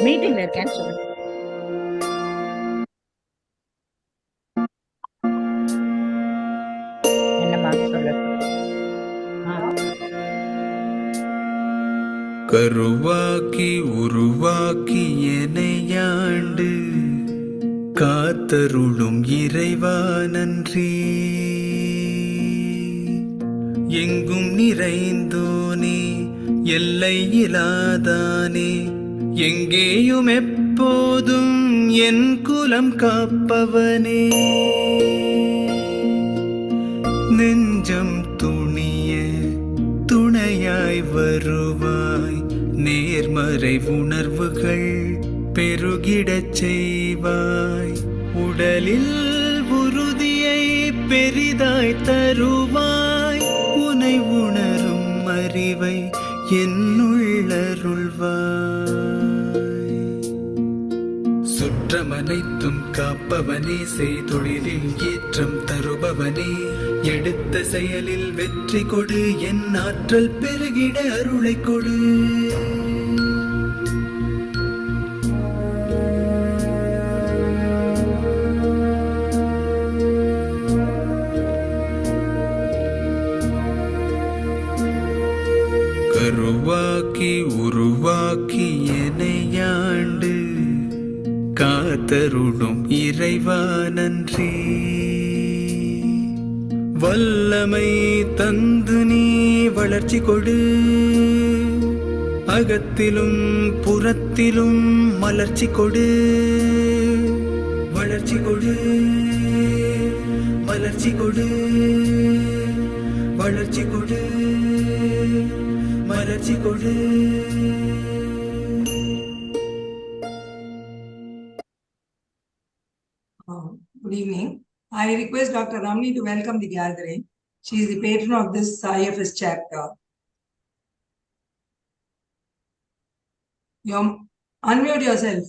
மீட்டிங்ல இருக்கேன்னு சொல்லு. என்னம்மா சொல்லு. கருவாக்கி உருவாக்கி எனையாண்டு காத்தருளும் இறைவா நன்றி. எங்கும் நிறைந்தோனே எல்லை இலாதானே, எங்கேயும் எப்போதும் என் குலம் காப்பவனே. நெஞ்சம் துணிய துணையாய் வருவாய், நேர்மறை உணர்வுகள் பெருகிடச் செய்வாய். உடலில் உறுதியை பெரிதாய் தருவாய், உனை உணரும் அறிவை என்னுள்ளருள்வாய். சுற்றமனைத்தும் காப்பவனே, செய்தொழிலில் ஏற்றம் தருபவனே, எடுத்த செயலில் வெற்றி கொடு, என் ஆற்றல் பெருகிட அருளை கொடு. கருவாக்கி உருவாக்கி எனையாண்டு காத்தருளும் இறைவா நன்றி. வல்லமை தந்து நீ வளர்ச்சி கொடு, அகத்திலும் புறத்திலும் மலர்ச்சி கொடு. வளர்ச்சி கொடு, மலர்ச்சி கொடு, வளர்ச்சி கொடு, மலர்ச்சி கொடு. Good evening. I request Dr. Ramni to welcome the gathering. She is the patron of this IFS chapter. You unmute yourself.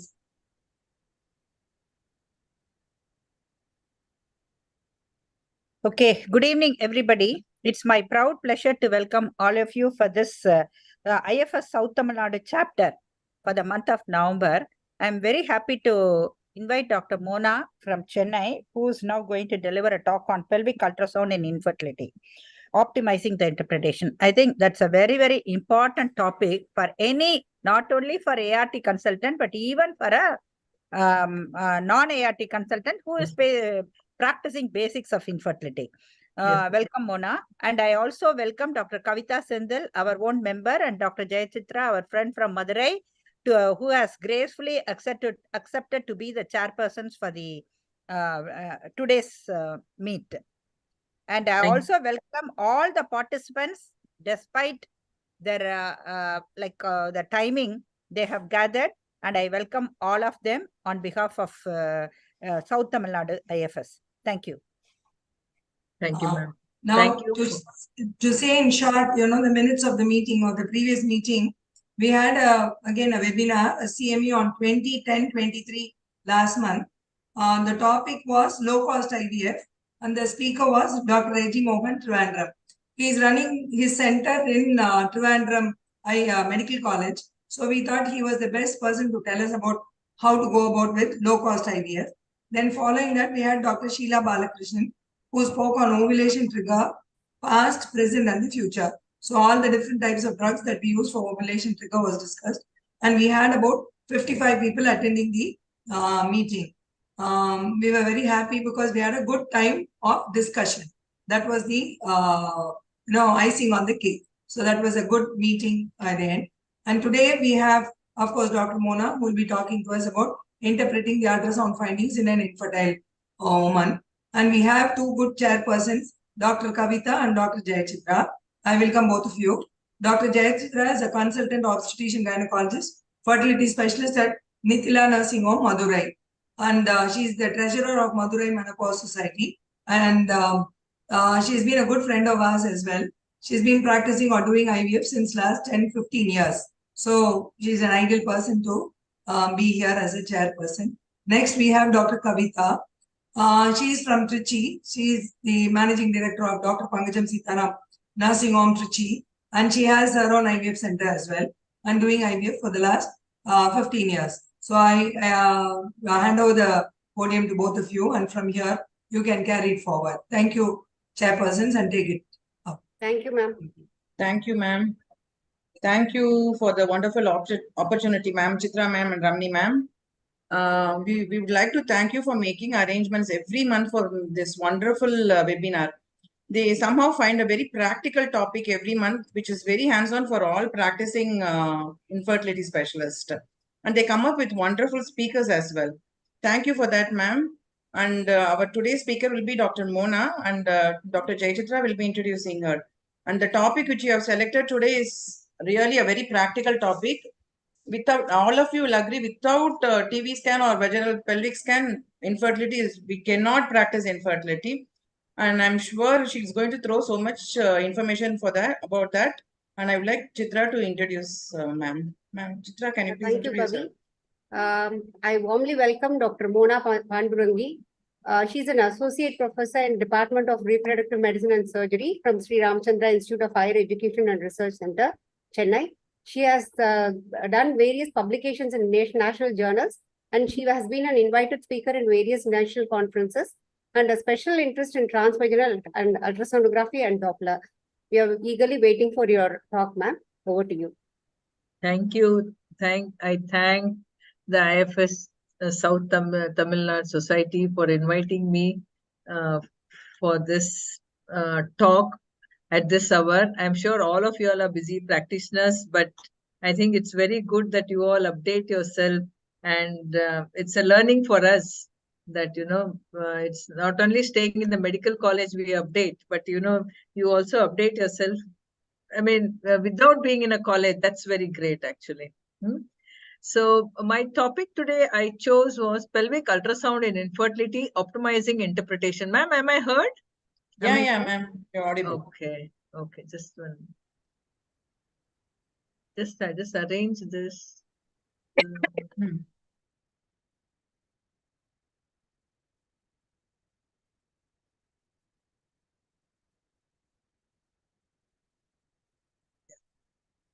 Okay, good evening, everybody. It's my proud pleasure to welcome all of you for this IFS South Tamilnadu chapter for the month of November. I'm very happy to invite Dr. Mona from Chennai, who is now going to deliver a talk on pelvic ultrasound in infertility, optimizing the interpretation. I think that's a very, very important topic for any, not only for ART consultant, but even for a non-ART consultant who is practicing basics of infertility. Yes. Welcome, Mona. And I also welcome Dr. Kavita Sendil, our own member, and Dr. Jayachitra, our friend from Madurai, who has gracefully accepted to be the chairpersons for the today's meet. And I also welcome all the participants, despite their the timing they have gathered, and I welcome all of them on behalf of South Tamilnadu IFS. Thank you. Thank you, ma'am. Now, Thank you. To say in short, the minutes of the meeting or the previous meeting, we had again a webinar, a CME on 20/10/23 last month. The topic was low-cost IVF, and the speaker was Dr. Reggie Mohan Trivandrum. He is running his center in Trivandrum Medical College. So we thought he was the best person to tell us about how to go about with low-cost IVF. Then following that, we had Dr. Sheila Balakrishnan, who spoke on ovulation trigger, past, present, and the future. So all the different types of drugs that we use for ovulation trigger was discussed. And we had about 55 people attending the meeting. We were very happy because we had a good time of discussion. That was the icing on the cake. So that was a good meeting by the end. And today we have, of course, Dr. Mona, who will be talking to us about interpreting the ultrasound findings in an infertile woman. And we have two good chairpersons, Dr. Kavita and Dr. Jayachitra. I welcome both of you. Dr. Jayachitra is a consultant obstetrician gynecologist, fertility specialist at Nithila Nursing Home, Madurai. And she is the treasurer of Madurai Menopause Society. And she's been a good friend of ours as well. She's been practicing or doing IVF since last 10-15 years. So she's an ideal person to be here as a chairperson. Next, we have Dr. Kavita. She is from Trichy. She is the managing director of Dr. Pangajam Sitaram Nursing Home Trichy. And she has her own IVF center as well and doing IVF for the last 15 years. So I hand over the podium to both of you, and from here you can carry it forward. Thank you, chairpersons, and take it up. Thank you, ma'am. Thank you, ma'am. Thank you for the wonderful opportunity, ma'am, Chitra ma'am and Ramni ma'am. We would like to thank you for making arrangements every month for this wonderful webinar. They somehow find a very practical topic every month, which is very hands-on for all practicing infertility specialists. And they come up with wonderful speakers as well. Thank you for that, ma'am. And our today's speaker will be Dr. Mona, and Dr. Jayachitra will be introducing her. And the topic which you have selected today is really a very practical topic. Without, all of you will agree, without TV scan or vaginal pelvic scan, infertility is, we cannot practice infertility. And I'm sure she's going to throw so much information for that, about that. And I would like Chitra to introduce ma'am. Ma'am, Chitra, can you please Thank you, introduce her? Kavi. I warmly welcome Dr. Mona Pandurangi. She's an associate professor in Department of Reproductive Medicine and Surgery from Sri Ramchandra Institute of Higher Education and Research Center, Chennai. She has done various publications in national journals, and she has been an invited speaker in various national conferences and a special interest in transvaginal and ultrasonography and Doppler. We are eagerly waiting for your talk, ma'am. Over to you. Thank you. I thank the IFS South Tamilnadu Society for inviting me for this talk at this hour. I'm sure all of you all are busy practitioners, but I think it's very good that you all update yourself, and it's a learning for us that, it's not only staying in the medical college we update, but, you also update yourself. I mean, without being in a college, that's very great, actually. So my topic today I chose was pelvic ultrasound in infertility, optimizing interpretation. Ma'am, am I heard? Yeah, ma'am, you're audible. Okay, just one. I just arrange this.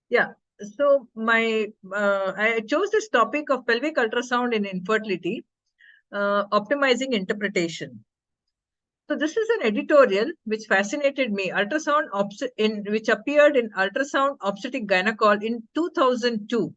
Yeah. So I chose this topic of pelvic ultrasound in infertility, optimizing interpretation. So this is an editorial which fascinated me. Which appeared in Ultrasound Obstetric Gynecol in 2002.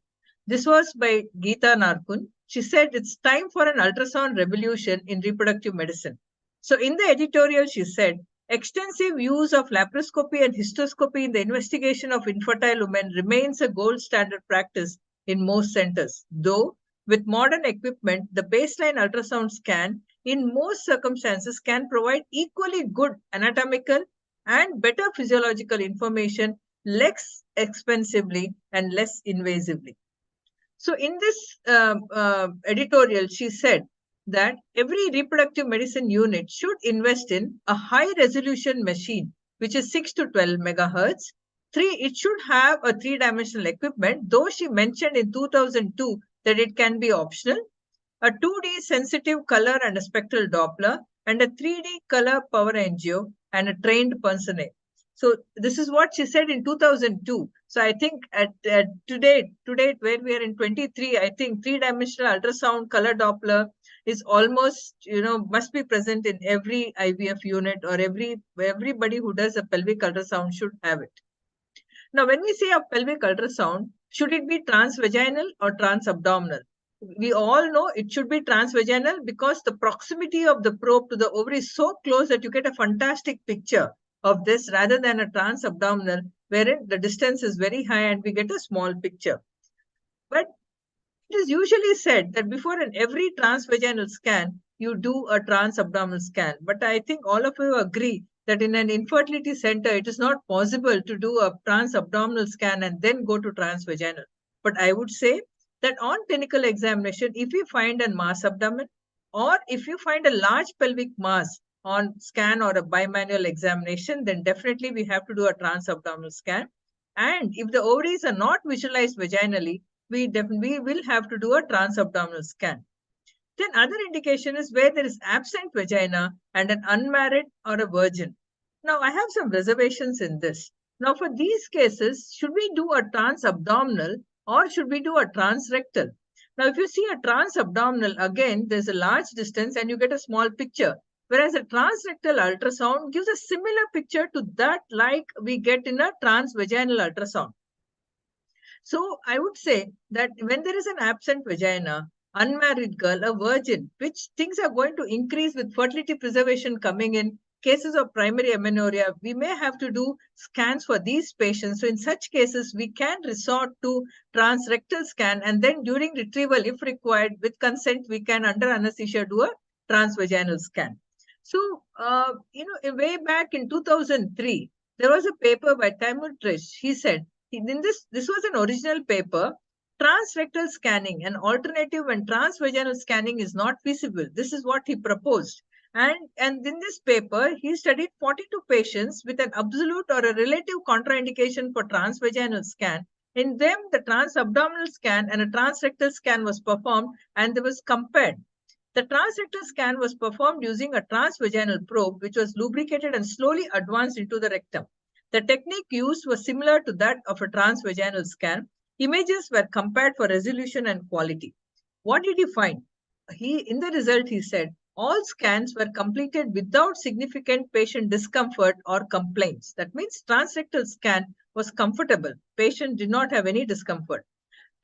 This was by Geeta Narkun. She said it's time for an ultrasound revolution in reproductive medicine. So in the editorial, she said, extensive use of laparoscopy and histoscopy in the investigation of infertile women remains a gold standard practice in most centers. Though, with modern equipment, the baseline ultrasound scan in most circumstances can provide equally good anatomical and better physiological information less expensively and less invasively. So in this editorial, she said that every reproductive medicine unit should invest in a high resolution machine, which is 6 to 12 megahertz. It should have a three-dimensional equipment, though she mentioned in 2002 that it can be optional. A 2D sensitive color and a spectral Doppler, and a 3D color power angio, and a trained personae. So this is what she said in 2002. So I think at today, where we are in 23, I think three-dimensional ultrasound color Doppler is almost, must be present in every IVF unit, or everybody who does a pelvic ultrasound should have it. Now, when we say a pelvic ultrasound, should it be transvaginal or transabdominal? We all know it should be transvaginal because the proximity of the probe to the ovary is so close that you get a fantastic picture of this, rather than a transabdominal wherein the distance is very high and we get a small picture. But it is usually said that before every transvaginal scan, you do a transabdominal scan. But I think all of you agree that in an infertility center, it is not possible to do a transabdominal scan and then go to transvaginal. But I would say that on clinical examination, if you find a mass abdomen, or if you find a large pelvic mass on scan or a bimanual examination, then definitely we have to do a transabdominal scan. And if the ovaries are not visualized vaginally, we will have to do a transabdominal scan. Then other indication is where there is absent vagina and an unmarried or a virgin. Now, I have some reservations in this. Now, for these cases, should we do a transabdominal or should we do a transrectal? Now, if you see a transabdominal, again, there's a large distance and you get a small picture. Whereas a transrectal ultrasound gives a similar picture to that like we get in a transvaginal ultrasound. So I would say that when there is an absent vagina, unmarried girl, a virgin, which things are going to increase with fertility preservation coming in, cases of primary amenorrhea, we may have to do scans for these patients. So in such cases, we can resort to transrectal scan, and then during retrieval, if required, with consent, we can under anesthesia do a transvaginal scan. So, way back in 2003, there was a paper by Tamilnadu. He said, this was an original paper, transrectal scanning, an alternative when transvaginal scanning is not feasible. This is what he proposed. And in this paper, he studied 42 patients with an absolute or a relative contraindication for transvaginal scan. In them, the transabdominal scan and a transrectal scan was performed, and they was compared. The transrectal scan was performed using a transvaginal probe, which was lubricated and slowly advanced into the rectum. The technique used was similar to that of a transvaginal scan. Images were compared for resolution and quality. What did he find? In the result, he said, all scans were completed without significant patient discomfort or complaints. That means transrectal scan was comfortable. Patient did not have any discomfort.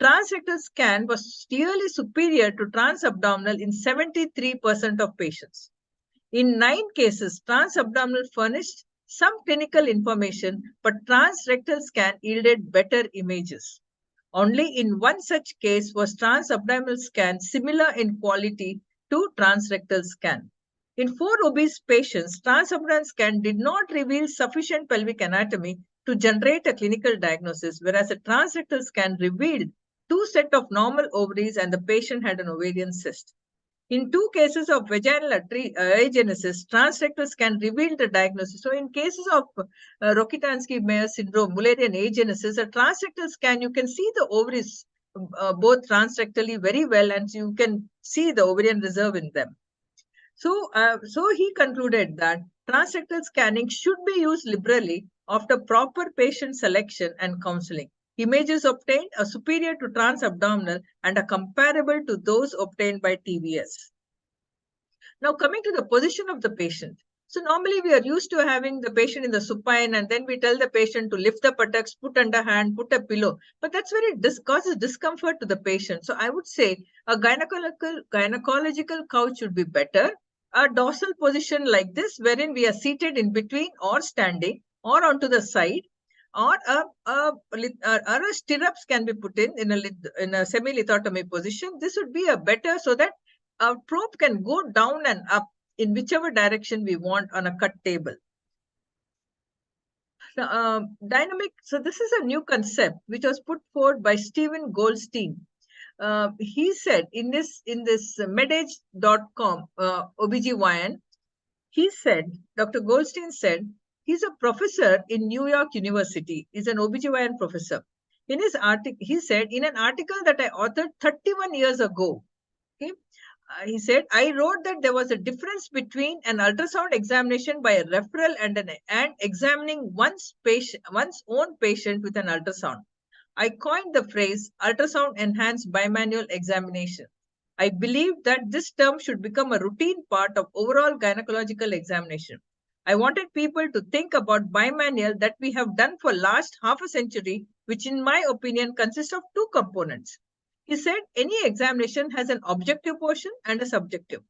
Transrectal scan was clearly superior to transabdominal in 73% of patients. In 9 cases, transabdominal furnished some clinical information, but transrectal scan yielded better images. Only in one such case was transabdominal scan similar in quality to transrectal scan. In 4 obese patients, transabdominal scan did not reveal sufficient pelvic anatomy to generate a clinical diagnosis, whereas a transrectal scan revealed 2 sets of normal ovaries and the patient had an ovarian cyst. In 2 cases of vaginal agenesis, transrectal scan revealed the diagnosis. So in cases of Rokitansky-Meyer syndrome, Mullerian agenesis, a transrectal scan, you can see the ovaries both transrectally very well, and you can see the ovarian reserve in them. So he concluded that transrectal scanning should be used liberally after proper patient selection and counseling. Images obtained are superior to transabdominal and are comparable to those obtained by TVS. Now, coming to the position of the patient. So normally we are used to having the patient in the supine, and then we tell the patient to lift the buttocks, put under hand, put a pillow. But that's very causes discomfort to the patient. So I would say a gynecological couch should be better. A dorsal position like this, wherein we are seated in between or standing or onto the side, or a stirrups can be put in a semi-lithotomy position. This would be a better, so that our probe can go down and up in whichever direction we want on a cut table. Dynamic. So this is a new concept which was put forward by Stephen Goldstein. He said in this medage.com OBGYN, he said, Dr. Goldstein said, he's a professor in New York University. He's an OBGYN professor. In his article, he said, in an article that I authored 31 years ago, okay, he said, I wrote that there was a difference between an ultrasound examination by a referral and examining one's own patient with an ultrasound. I coined the phrase ultrasound enhanced bimanual examination. I believe that this term should become a routine part of overall gynecological examination. I wanted people to think about bimanual that we have done for last half a century, which in my opinion consists of 2 components. He said any examination has an objective portion and a subjective.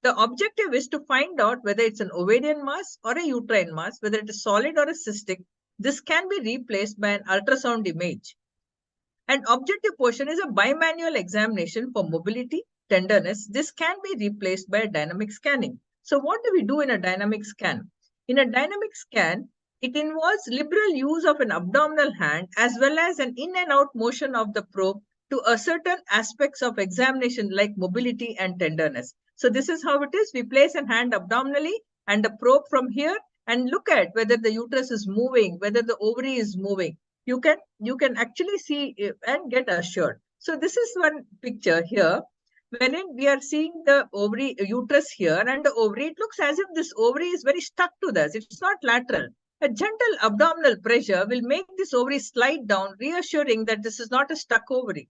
The objective is to find out whether it's an ovarian mass or a uterine mass, whether it is solid or a cystic. This can be replaced by an ultrasound image. An objective portion is a bimanual examination for mobility, tenderness. This can be replaced by a dynamic scanning. So what do we do in a dynamic scan? In a dynamic scan, it involves liberal use of an abdominal hand as well as an in and out motion of the probe to ascertain aspects of examination like mobility and tenderness. So this is how it is. We place a hand abdominally and a probe from here and look at whether the uterus is moving, whether the ovary is moving. You can actually see and get assured. So this is one picture here, wherein we are seeing the ovary, uterus here, and the ovary. It looks as if this ovary is very stuck to this. It's not lateral. A gentle abdominal pressure will make this ovary slide down, reassuring that this is not a stuck ovary.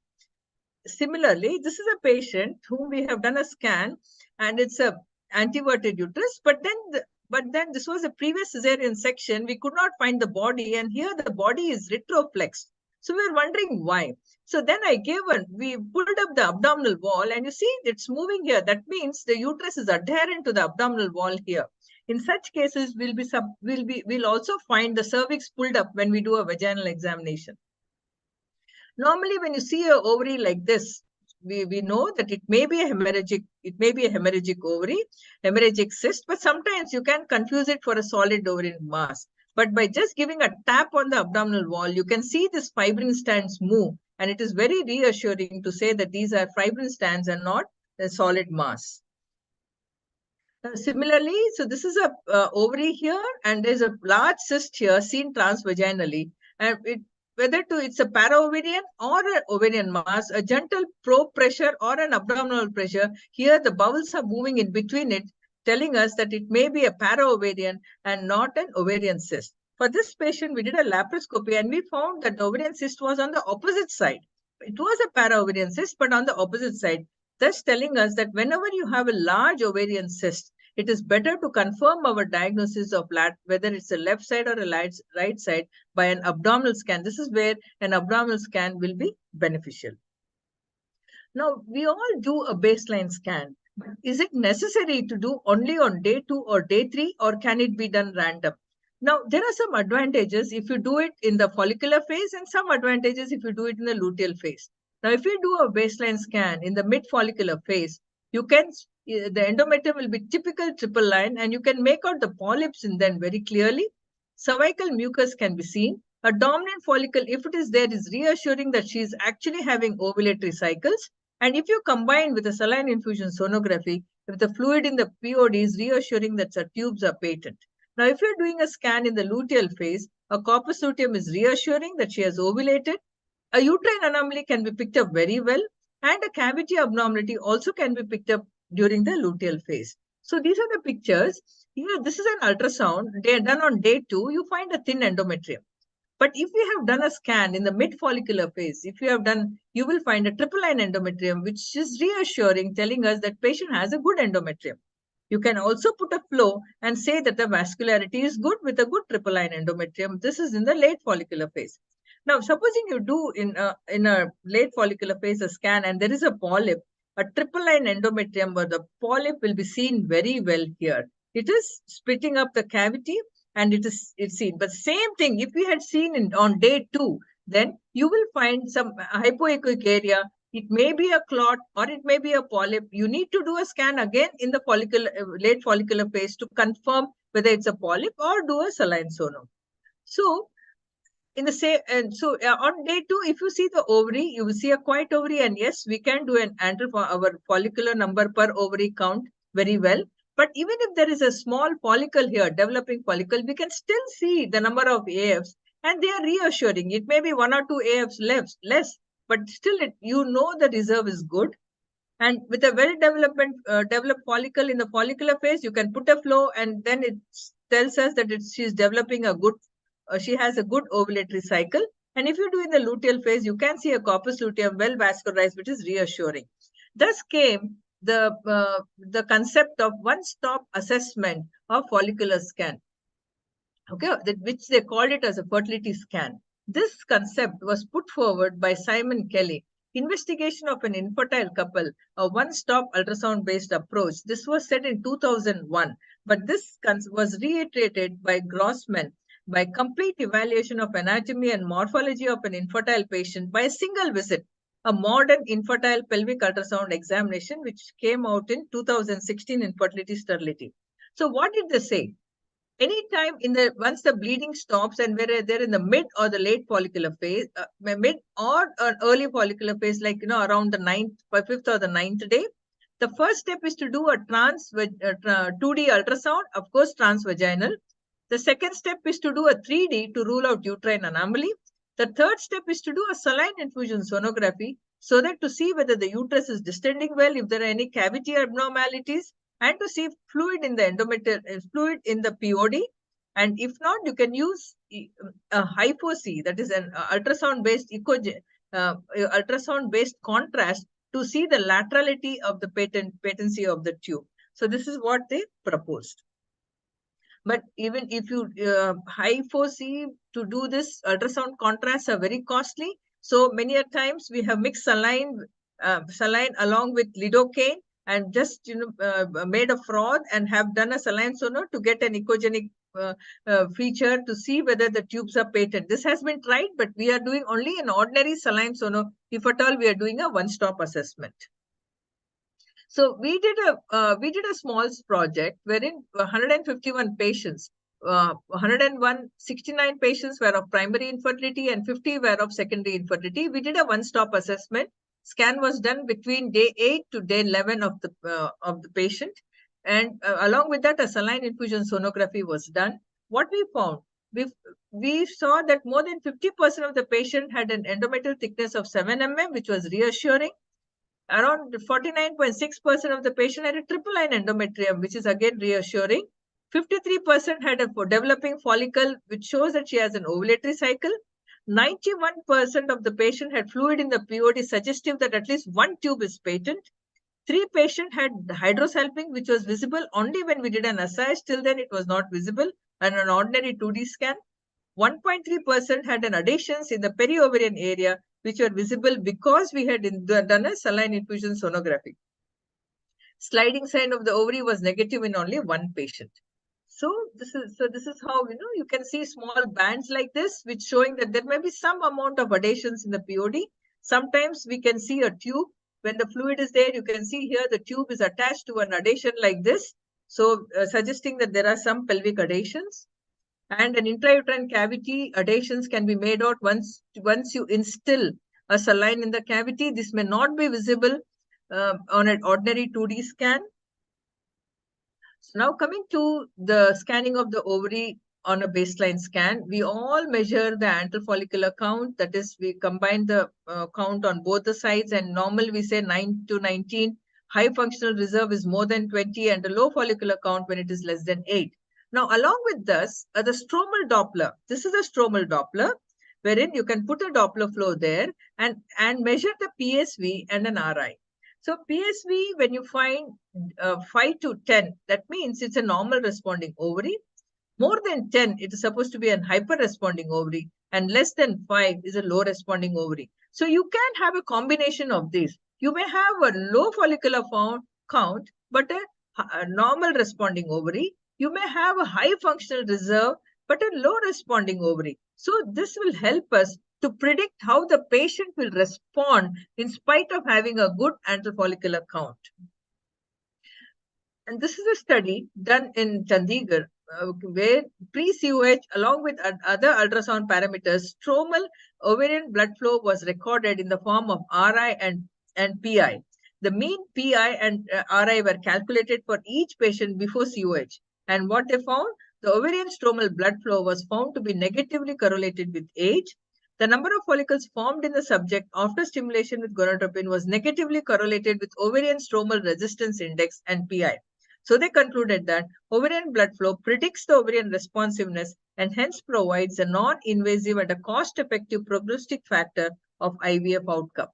similarly, this is a patient whom we have done a scan, and it's a anteverted uterus, but then this was a previous cesarean section. We could not find the body, and here the body is retroflexed. So we were wondering why. So then we pulled up the abdominal wall, and you see it's moving here. That means the uterus is adherent to the abdominal wall here. In such cases, we'll also find the cervix pulled up when we do a vaginal examination. Normally, when you see an ovary like this, we know that it may be a hemorrhagic ovary, hemorrhagic cyst, but sometimes you can confuse it for a solid ovarian mass. But by just giving a tap on the abdominal wall, you can see this fibrin strands move, and it is very reassuring to say that these are fibrin strands and not a solid mass. Similarly, so this is a ovary here, and there's a large cyst here seen transvaginally, and whether it's a para-ovarian or an ovarian mass, a gentle probe pressure or an abdominal pressure, here the bowels are moving in between it, telling us that it may be a para-ovarian and not an ovarian cyst. For this patient, we did a laparoscopy, and we found that the ovarian cyst was on the opposite side. It was a para-ovarian cyst, but on the opposite side, thus telling us that whenever you have a large ovarian cyst, it is better to confirm our diagnosis of whether it's a left side or a right side by an abdominal scan. This is where an abdominal scan will be beneficial. Now, we all do a baseline scan. Is it necessary to do only on day 2 or day 3, or can it be done random? Now, there are some advantages if you do it in the follicular phase, and some advantages if you do it in the luteal phase. Now, if you do a baseline scan in the mid-follicular phase, the endometrium will be typical triple line, and you can make out the polyps in them very clearly. Cervical mucus can be seen. A dominant follicle, if it is there, is reassuring that she is actually having ovulatory cycles. And if you combine with a saline infusion sonography, if the fluid in the POD is reassuring that her tubes are patent. Now, if you're doing a scan in the luteal phase, a corpus luteum is reassuring that she has ovulated. A uterine anomaly can be picked up very well, and a cavity abnormality also can be picked up during the luteal phase. So these are the pictures. Here, this is an ultrasound. They are done on day 2. You find a thin endometrium. But if we have done a scan in the mid-follicular phase, you will find a triple line endometrium, which is reassuring, telling us that patient has a good endometrium. You can also put a flow and say that the vascularity is good with a good triple line endometrium. This is in the late follicular phase. Now, supposing you do in a late follicular phase a scan and there is a polyp, a triple line endometrium where the polyp will be seen very well here. It is splitting up the cavity and it's seen. But same thing, if we had seen on day 2, then you will find some hypoechoic area. It may be a clot or it may be a polyp. You need to do a scan again in the late follicular phase to confirm whether it's a polyp or do a saline sono. So, on day 2, if you see the ovary, you will see a quiet ovary, and yes, we can do our follicular number per ovary count very well. But even if there is a small follicle here, developing follicle, we can still see the number of AFs, and they are reassuring. It may be 1 or 2 AFs less, but still you know the reserve is good. And with a well-developed follicle in the follicular phase, you can put a flow, and then it tells us that she's developing she has a good ovulatory cycle. And if you do in the luteal phase, you can see a corpus luteum well vascularized, which is reassuring. Thus came the concept of one-stop assessment of follicular scan, which they called it as a fertility scan. This concept was put forward by Simon Kelly. Investigation of an infertile couple, a one-stop ultrasound-based approach. This was said in 2001, but this was reiterated by Grossman by complete evaluation of anatomy and morphology of an infertile patient by a single visit, a modern infertile pelvic ultrasound examination, which came out in 2016 in Fertility Sterility. So what did they say? Anytime once the bleeding stops and whether they're in the mid or the late follicular phase, mid or an early follicular phase, like around the 5th or the 9th day, the first step is to do a 2D ultrasound, of course, transvaginal. The second step is to do a 3D to rule out uterine anomaly. The third step is to do a saline infusion sonography so that to see whether the uterus is distending well, if there are any cavity abnormalities, and to see fluid in the endometrium, fluid in the POD. And if not, you can use a hypo-C, that is an ultrasound-based ultrasound-based contrast to see the laterality of the patency of the tube. So this is what they proposed. But even if you hypho-see to do this, ultrasound contrasts are very costly. So many a times we have mixed saline along with lidocaine and just made a fraud and have done a saline sono to get an echogenic feature to see whether the tubes are patent. This has been tried, but we are doing only an ordinary saline sono. If at all, we are doing a one-stop assessment. So we did a small project wherein 151 patients, 69 patients were of primary infertility and 50 were of secondary infertility. We did a one-stop assessment. Scan was done between day 8 to day 11 of the patient, and along with that, a saline infusion sonography was done. What we found, we saw that more than 50% of the patient had an endometrial thickness of 7 mm, which was reassuring. Around 49.6% of the patient had a triple line endometrium, which is again reassuring. 53% had a developing follicle, which shows that she has an ovulatory cycle. 91% of the patient had fluid in the POD, suggestive that at least one tube is patent. 3 patients had hydrosalping, which was visible only when we did an assay. Till then, it was not visible, and an ordinary 2D scan. 1.3% had an adhesions in the peri-ovarian area, which were visible because we had done a saline infusion sonography. Sliding sign of the ovary was negative in only 1 patient. So this is how you can see small bands like this, which showing that there may be some amount of adhesions in the POD. Sometimes we can see a tube. When the fluid is there, you can see here the tube is attached to an adhesion like this. So suggesting that there are some pelvic adhesions. And an intrauterine cavity adhesions can be made out once you instill a saline in the cavity. This may not be visible on an ordinary 2D scan. So now coming to the scanning of the ovary on a baseline scan, we all measure the antral follicular count. That is, we combine the count on both the sides, and normal we say 9 to 19. High functional reserve is more than 20, and the low follicular count when it is less than 8. Now, along with this, the stromal Doppler. This is a stromal Doppler, wherein you can put a Doppler flow there and measure the PSV and an RI. So PSV, when you find 5 to 10, that means it's a normal responding ovary. More than 10, it is supposed to be an hyper responding ovary, and less than 5 is a low responding ovary. So you can have a combination of these. You may have a low follicular count, but a normal responding ovary. You may have a high functional reserve, but a low responding ovary. So this will help us to predict how the patient will respond in spite of having a good antral follicular count. And this is a study done in Chandigarh, where pre-COH along with other ultrasound parameters, stromal ovarian blood flow was recorded in the form of RI and PI. The mean PI and RI were calculated for each patient before COH. And what they found? The ovarian stromal blood flow was found to be negatively correlated with age. The number of follicles formed in the subject after stimulation with gonadotropin was negatively correlated with ovarian stromal resistance index and PI. So they concluded that ovarian blood flow predicts the ovarian responsiveness and hence provides a non-invasive and a cost-effective prognostic factor of IVF outcome.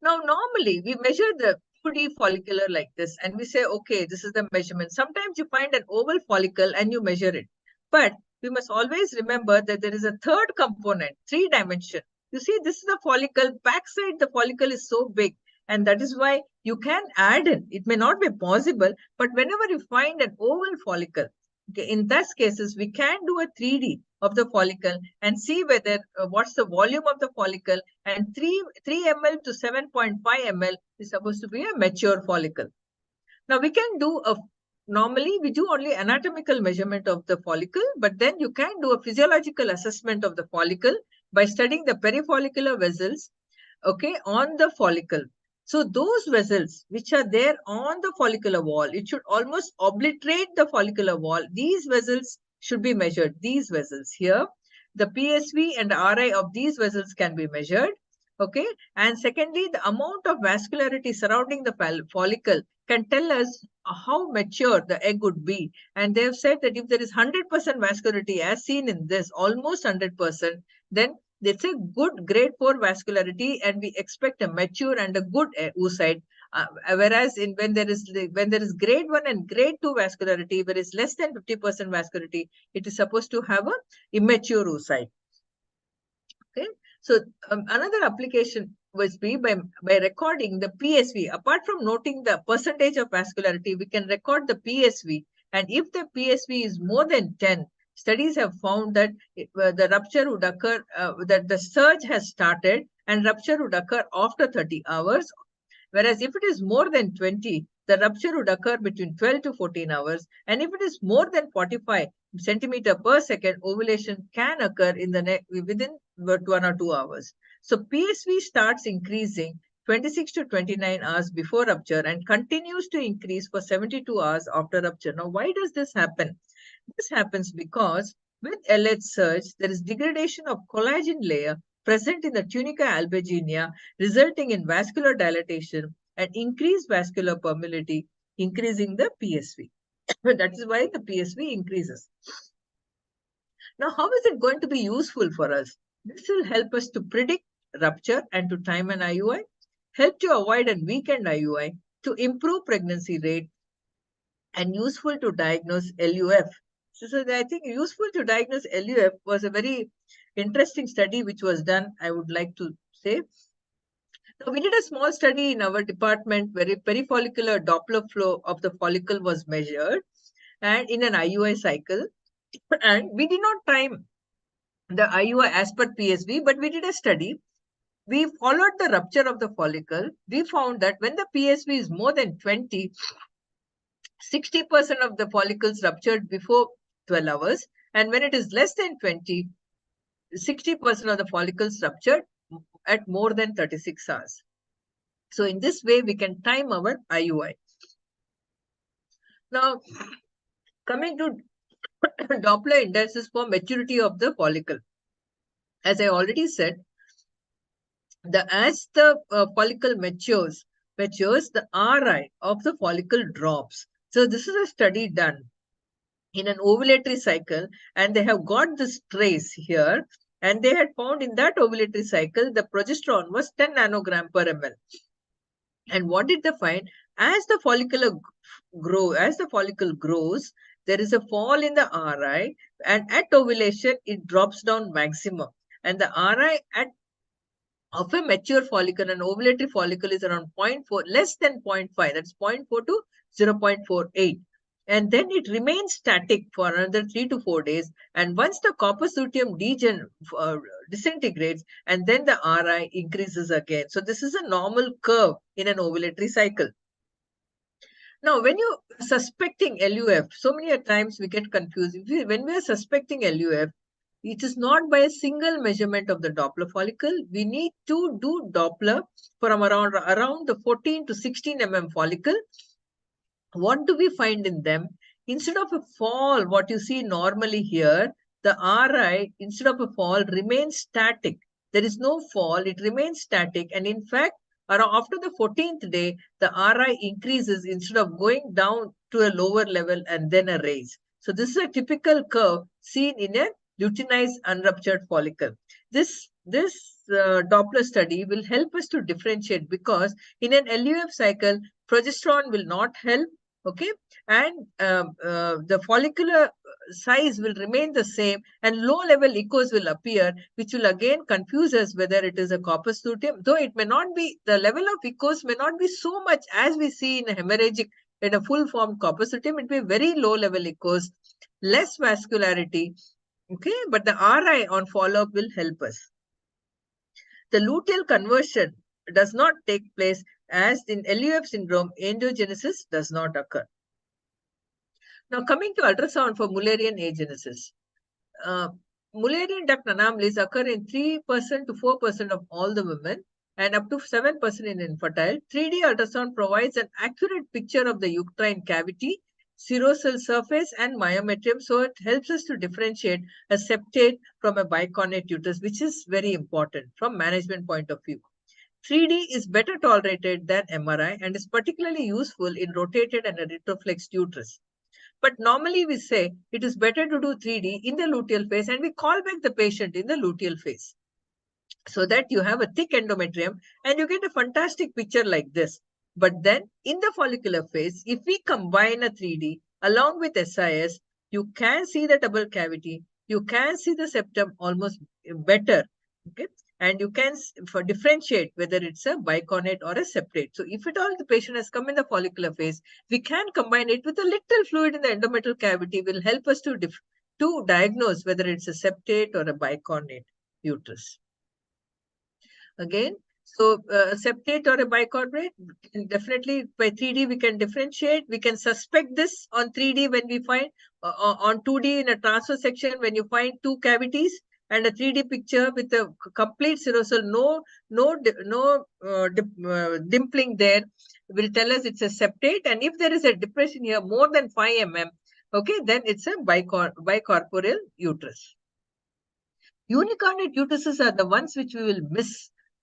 Now, normally we measure the 2D follicular like this and we say, okay, this is the measurement. Sometimes you find an oval follicle and you measure it. But we must always remember that there is a third component, 3 dimension. You see, this is the follicle. Backside the follicle is so big, and that is why you can add in. It may not be possible, but whenever you find an oval follicle, okay, in those cases, we can do a 3D of the follicle and see whether what's the volume of the follicle, and 3 ml to 7.5 ml is supposed to be a mature follicle. Now we can do normally we do only anatomical measurement of the follicle, but then you can do a physiological assessment of the follicle by studying the perifollicular vessels, okay, on the follicle. So those vessels which are there on the follicular wall, it should almost obliterate the follicular wall. These vessels should be measured. These vessels here, the PSV and RI of these vessels can be measured. Okay. And secondly, the amount of vascularity surrounding the follicle can tell us how mature the egg would be. And they have said that if there is 100% vascularity as seen in this, almost 100%, then it's a good grade 4 vascularity, and we expect a mature and a good oocyte. Whereas when there is grade 1 and grade 2 vascularity, where is less than 50% vascularity, it is supposed to have a immature oocyte. Okay, so another application was by recording the PSV. Apart from noting the percentage of vascularity, we can record the PSV, and if the PSV is more than 10, studies have found that the rupture would occur, that the surge has started and rupture would occur after 30 hours. Whereas if it is more than 20, the rupture would occur between 12 to 14 hours. And if it is more than 45 centimeter per second, ovulation can occur in the within 1 or 2 hours. So PSV starts increasing 26 to 29 hours before rupture and continues to increase for 72 hours after rupture. Now, why does this happen? This happens because with LH surge, there is degradation of collagen layer present in the tunica albuginea, resulting in vascular dilatation and increased vascular permeability, increasing the PSV. That is why the PSV increases. Now, how is it going to be useful for us? This will help us to predict rupture and to time an IUI, help to avoid a weakened IUI, to improve pregnancy rate, and useful to diagnose LUF. So I think useful to diagnose LUF was a very interesting study which was done, I would like to say. Now, we did a small study in our department where a perifollicular Doppler flow of the follicle was measured and in an IUI cycle. And we did not time the IUI as per PSV, but we did a study. We followed the rupture of the follicle. We found that when the PSV is more than 20, 60% of the follicles ruptured before 12 hours. And when it is less than 20, 60% of the follicles ruptured at more than 36 hours. So in this way, we can time our IUI. Now, coming to Doppler indices for maturity of the follicle. As I already said, as the follicle matures, the RI of the follicle drops. So this is a study done in an ovulatory cycle, and they have got this trace here, and they had found in that ovulatory cycle, the progesterone was 10 nanogram per ml. And what did they find? As the follicle grows, there is a fall in the RI, and at ovulation, it drops down maximum. And the RI of a mature follicle, an ovulatory follicle, is around 0.4, less than 0.5, that's 0.4 to 0.48. And then it remains static for another 3 to 4 days. And once the corpus luteum disintegrates, and then the RI increases again. So this is a normal curve in an ovulatory cycle. Now, when you're suspecting LUF, so many times we get confused. When we are suspecting LUF, it is not by a single measurement of the Doppler follicle. We need to do Doppler from around the 14 to 16 mm follicle. What do we find in them? Instead of a fall, what you see normally here, the RI, instead of a fall, remains static. There is no fall, it remains static. And in fact, after the 14th day, the RI increases instead of going down to a lower level and then a raise. So this is a typical curve seen in a luteinized unruptured follicle. This Doppler study will help us to differentiate, because in an LUF cycle, progesterone will not help, okay, and the follicular size will remain the same, and low level echoes will appear, which will again confuse us whether it is a corpus luteum, though it may not be, the level of echoes may not be so much as we see in a hemorrhagic, in a full formed corpus luteum. It may be very low level echoes, less vascularity, okay, but the RI on follow-up will help us. The luteal conversion does not take place, as in LUF syndrome, angiogenesis does not occur. Now, coming to ultrasound for Mullerian agenesis. Mullerian duct anomalies occur in 3% to 4% of all the women and up to 7% in infertile. 3D ultrasound provides an accurate picture of the uterine cavity, serosal surface, and myometrium. So it helps us to differentiate a septate from a bicornate uterus, which is very important from management point of view. 3D is better tolerated than MRI and is particularly useful in rotated and retroflexed uterus. But normally we say it is better to do 3D in the luteal phase, and we call back the patient in the luteal phase. so that you have a thick endometrium and you get a fantastic picture like this. But then in the follicular phase, if we combine a 3D along with SIS, you can see the double cavity, you can see the septum almost better, okay? And you can differentiate whether it's a bicornate or a septate. So if at all the patient has come in the follicular phase, we can combine it with a little fluid in the endometrial cavity, will help us to diagnose whether it's a septate or a bicornate uterus. Again, so septate or a bicornate, definitely by 3D we can differentiate. We can suspect this on 3D when we find, on 2D in a transfer section when you find two cavities, and a 3D picture with a complete serosal, no dimpling there, will tell us it's a septate. And if there is a depression here more than 5 mm, okay, then it's a bicorporeal uterus. Unicornate uteruses are the ones which we will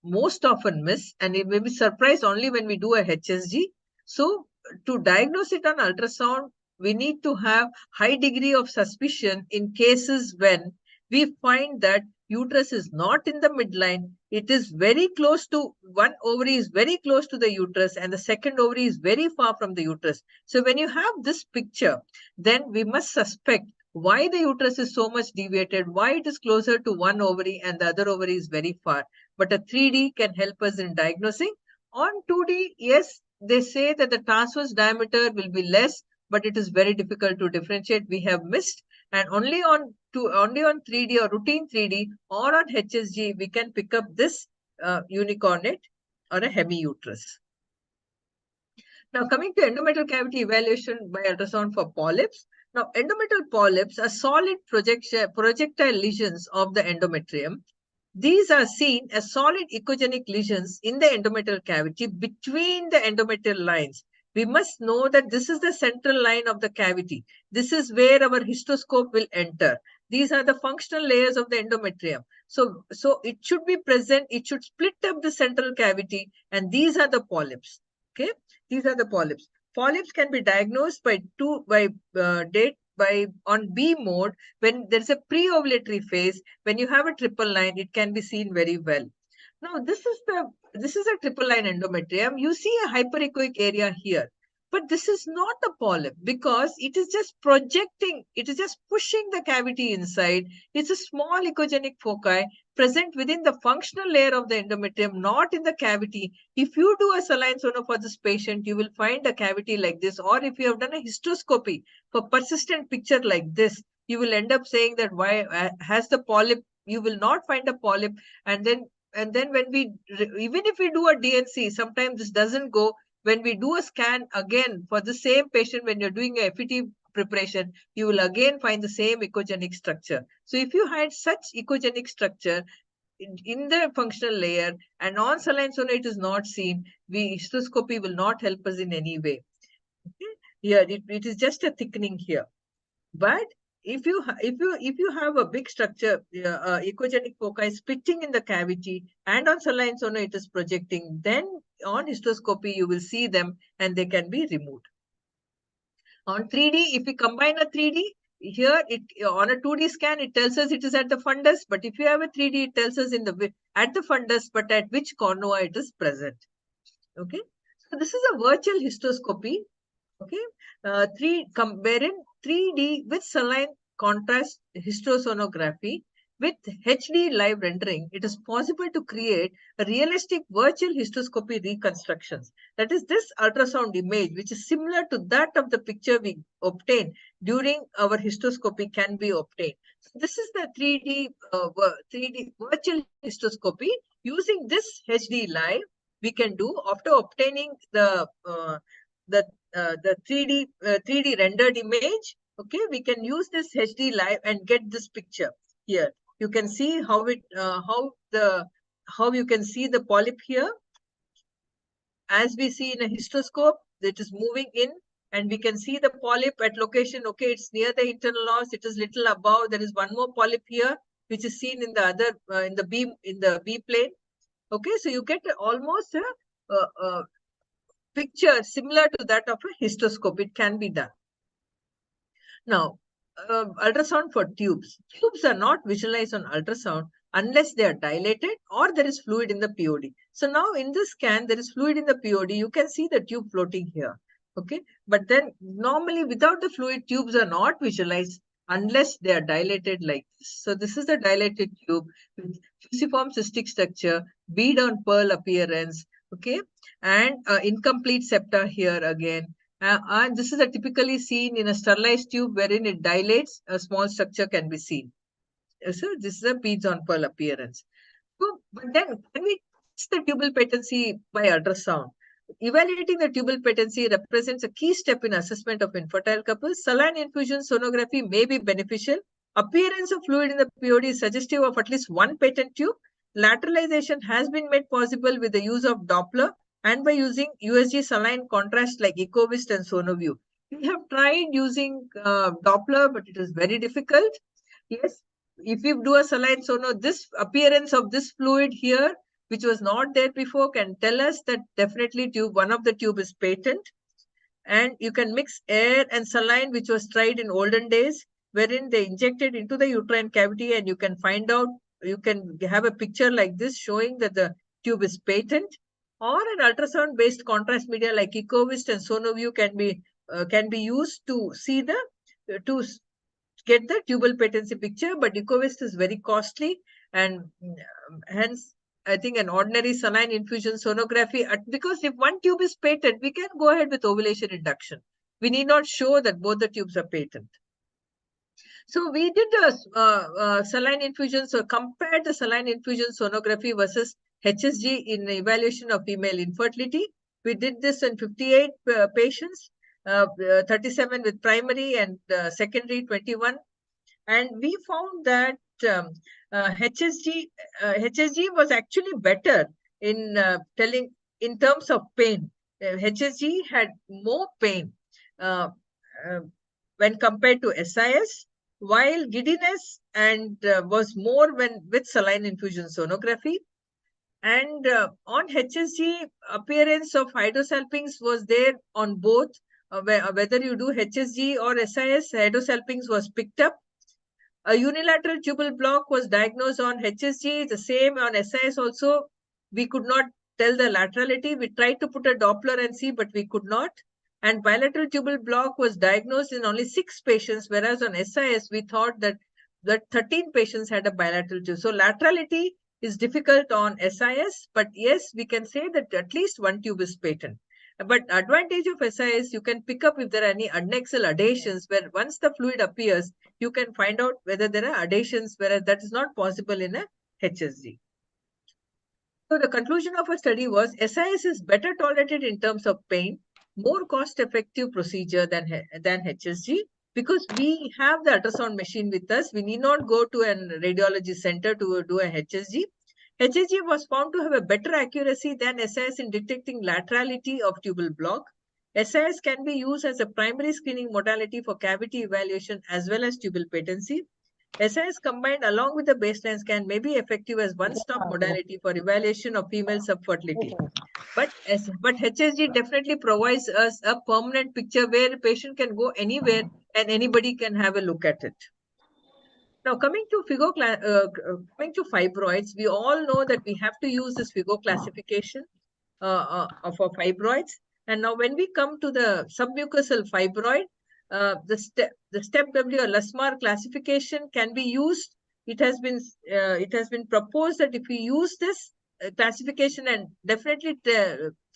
most often miss, and it may be surprised only when we do a HSG. So to diagnose it on ultrasound, we need to have high degree of suspicion in cases when we find that uterus is not in the midline. It is very close to, one ovary is very close to the uterus and the second ovary is very far from the uterus. So when you have this picture, then we must suspect why the uterus is so much deviated, why it is closer to one ovary and the other ovary is very far. But a 3D can help us in diagnosing. On 2D, yes, they say that the transverse diameter will be less, but it is very difficult to differentiate. We have missed, and only on 3D or routine 3D or on HSG, we can pick up this unicornate or a hemiuterus. Now, coming to endometrial cavity evaluation by ultrasound for polyps. Now, endometrial polyps are solid projectile lesions of the endometrium. These are seen as solid echogenic lesions in the endometrial cavity between the endometrial lines. We must know that this is the central line of the cavity. This is where our histoscope will enter. These are the functional layers of the endometrium. So it should be present. It should split up the central cavity, and these are the polyps. Okay, these are the polyps. Polyps can be diagnosed on B mode when there's a pre-ovulatory phase. When you have a triple line, it can be seen very well. Now, this is a triple line endometrium. You see a hyperechoic area here, but this is not a polyp because it is just projecting. It is just pushing the cavity inside. It's a small echogenic foci present within the functional layer of the endometrium, not in the cavity. If you do a saline sono for this patient, you will find a cavity like this. Or if you have done a hysteroscopy for persistent picture like this, you will end up saying that why has the polyp, you will not find a polyp. And then when even if we do a DNC, sometimes this doesn't go. When we do a scan again for the same patient, when you're doing a FET preparation, you will again find the same echogenic structure. So if you had such echogenic structure in the functional layer and on saline sono it is not seen, histoscopy will not help us in any way. Okay? Here it is just a thickening here. But if you have a big structure, echogenic foci splitting in the cavity, and on saline sono it is projecting, then on histoscopy you will see them and they can be removed. On 3D, if we combine a 3D, here on a 2D scan, it tells us it is at the fundus, but if you have a 3D, it tells us at the fundus, but at which cornua it is present. Okay, so this is a virtual histoscopy. Okay, wherein 3D with saline contrast histosonography with HD live rendering, it is possible to create a realistic virtual histoscopy reconstructions. That is, this ultrasound image, which is similar to that of the picture we obtained during our histoscopy, can be obtained. So this is the 3D virtual histoscopy. Using this HD live, we can do, after obtaining the 3D rendered image. Okay, we can use this HD live and get this picture here. You can see how you can see the polyp here. As we see in a histoscope, it is moving in, and we can see the polyp at location. Okay, it's near the internal os. It is little above. There is one more polyp here, which is seen in the other in the B plane. Okay, so you get almost a picture similar to that of a histoscope. It can be done. Now, ultrasound for tubes. Tubes are not visualized on ultrasound, unless they are dilated or there is fluid in the POD. So now in this scan, there is fluid in the POD. You can see the tube floating here. Okay. But then normally without the fluid, tubes are not visualized unless they are dilated like this. So this is the dilated tube with fusiform cystic structure, bead on pearl appearance. Okay. And incomplete septa here again. And this is a typically seen in a sterilized tube wherein it dilates, a small structure can be seen. So this is a beads on pearl appearance. So, but then can we test the tubal patency by ultrasound? Evaluating the tubal patency represents a key step in assessment of infertile couples. Saline infusion sonography may be beneficial. Appearance of fluid in the POD is suggestive of at least one patent tube. Lateralization has been made possible with the use of Doppler and by using USG saline contrast like EcoVist and SonoView. We have tried using Doppler, but it is very difficult. Yes, if you do a saline sono, this appearance of this fluid here, which was not there before, can tell us that definitely one of the tube is patent. And you can mix air and saline, which was tried in olden days, wherein they injected into the uterine cavity, and you can find out, you can have a picture like this showing that the tube is patent. Or an ultrasound-based contrast media like EcoVist and SonoView can be used to see to get the tubal patency picture, but EcoVist is very costly, and hence I think an ordinary saline infusion sonography, because if one tube is patent, we can go ahead with ovulation induction. We need not show that both the tubes are patent. So we did a saline infusion, so compared the saline infusion sonography versus HSG in evaluation of female infertility. We did this in 58 patients, 37 with primary and secondary 21. And we found that HSG was actually better in telling in terms of pain. HSG had more pain when compared to SIS, while giddiness and was more with saline infusion sonography. And on HSG, appearance of hydrosalpinx was there on both. Whether you do HSG or SIS, hydrosalpinx was picked up. A unilateral tubal block was diagnosed on HSG, the same on SIS also. We could not tell the laterality. We tried to put a Doppler and see, but we could not. And bilateral tubal block was diagnosed in only 6 patients, whereas on SIS, we thought that 13 patients had a bilateral tube. So laterality is difficult on SIS, but yes, we can say that at least one tube is patent. But advantage of SIS, you can pick up if there are any adnexal adhesions, where once the fluid appears, you can find out whether there are adhesions, whereas that is not possible in a HSG. So the conclusion of our study was SIS is better tolerated in terms of pain, more cost-effective procedure than HSG, because we have the ultrasound machine with us. We need not go to a radiology center to do a HSG. HSG was found to have a better accuracy than SIS in detecting laterality of tubal block. SIS can be used as a primary screening modality for cavity evaluation as well as tubal patency. SIS combined along with the baseline scan may be effective as one-stop modality for evaluation of female subfertility. But HSG definitely provides us a permanent picture where a patient can go anywhere and anybody can have a look at it. Now, coming to fibroids, we all know that we have to use this FIGO classification for fibroids. And now, when we come to the submucosal fibroid, the step W or Lasmar classification can be used. It has been proposed that if we use this classification and definitely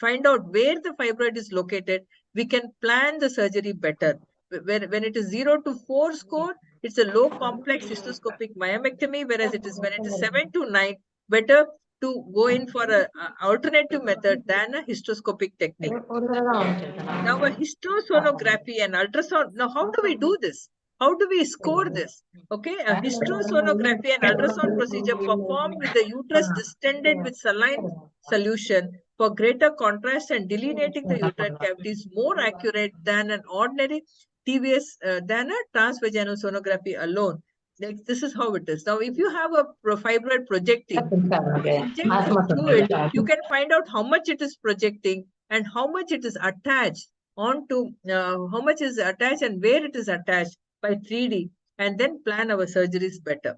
find out where the fibroid is located, we can plan the surgery better. When it is 0 to 4 score, it's a low complex histoscopic myomectomy, whereas when it is 7 to 9, better to go in for an alternative method than a histoscopic technique. Now, a histosonography and ultrasound. Now, how do we do this? How do we score this? Okay, a histosonography and ultrasound procedure performed with the uterus distended with saline solution for greater contrast and delineating the uterine cavity is more accurate than an ordinary TVS than a transvaginal sonography alone. Like, this is how it is. Now, if you have a fibroid projecting, inject fluid, you can find out how much it is projecting and how much it is attached onto, how much is attached and where it is attached by 3D, and then plan our surgeries better.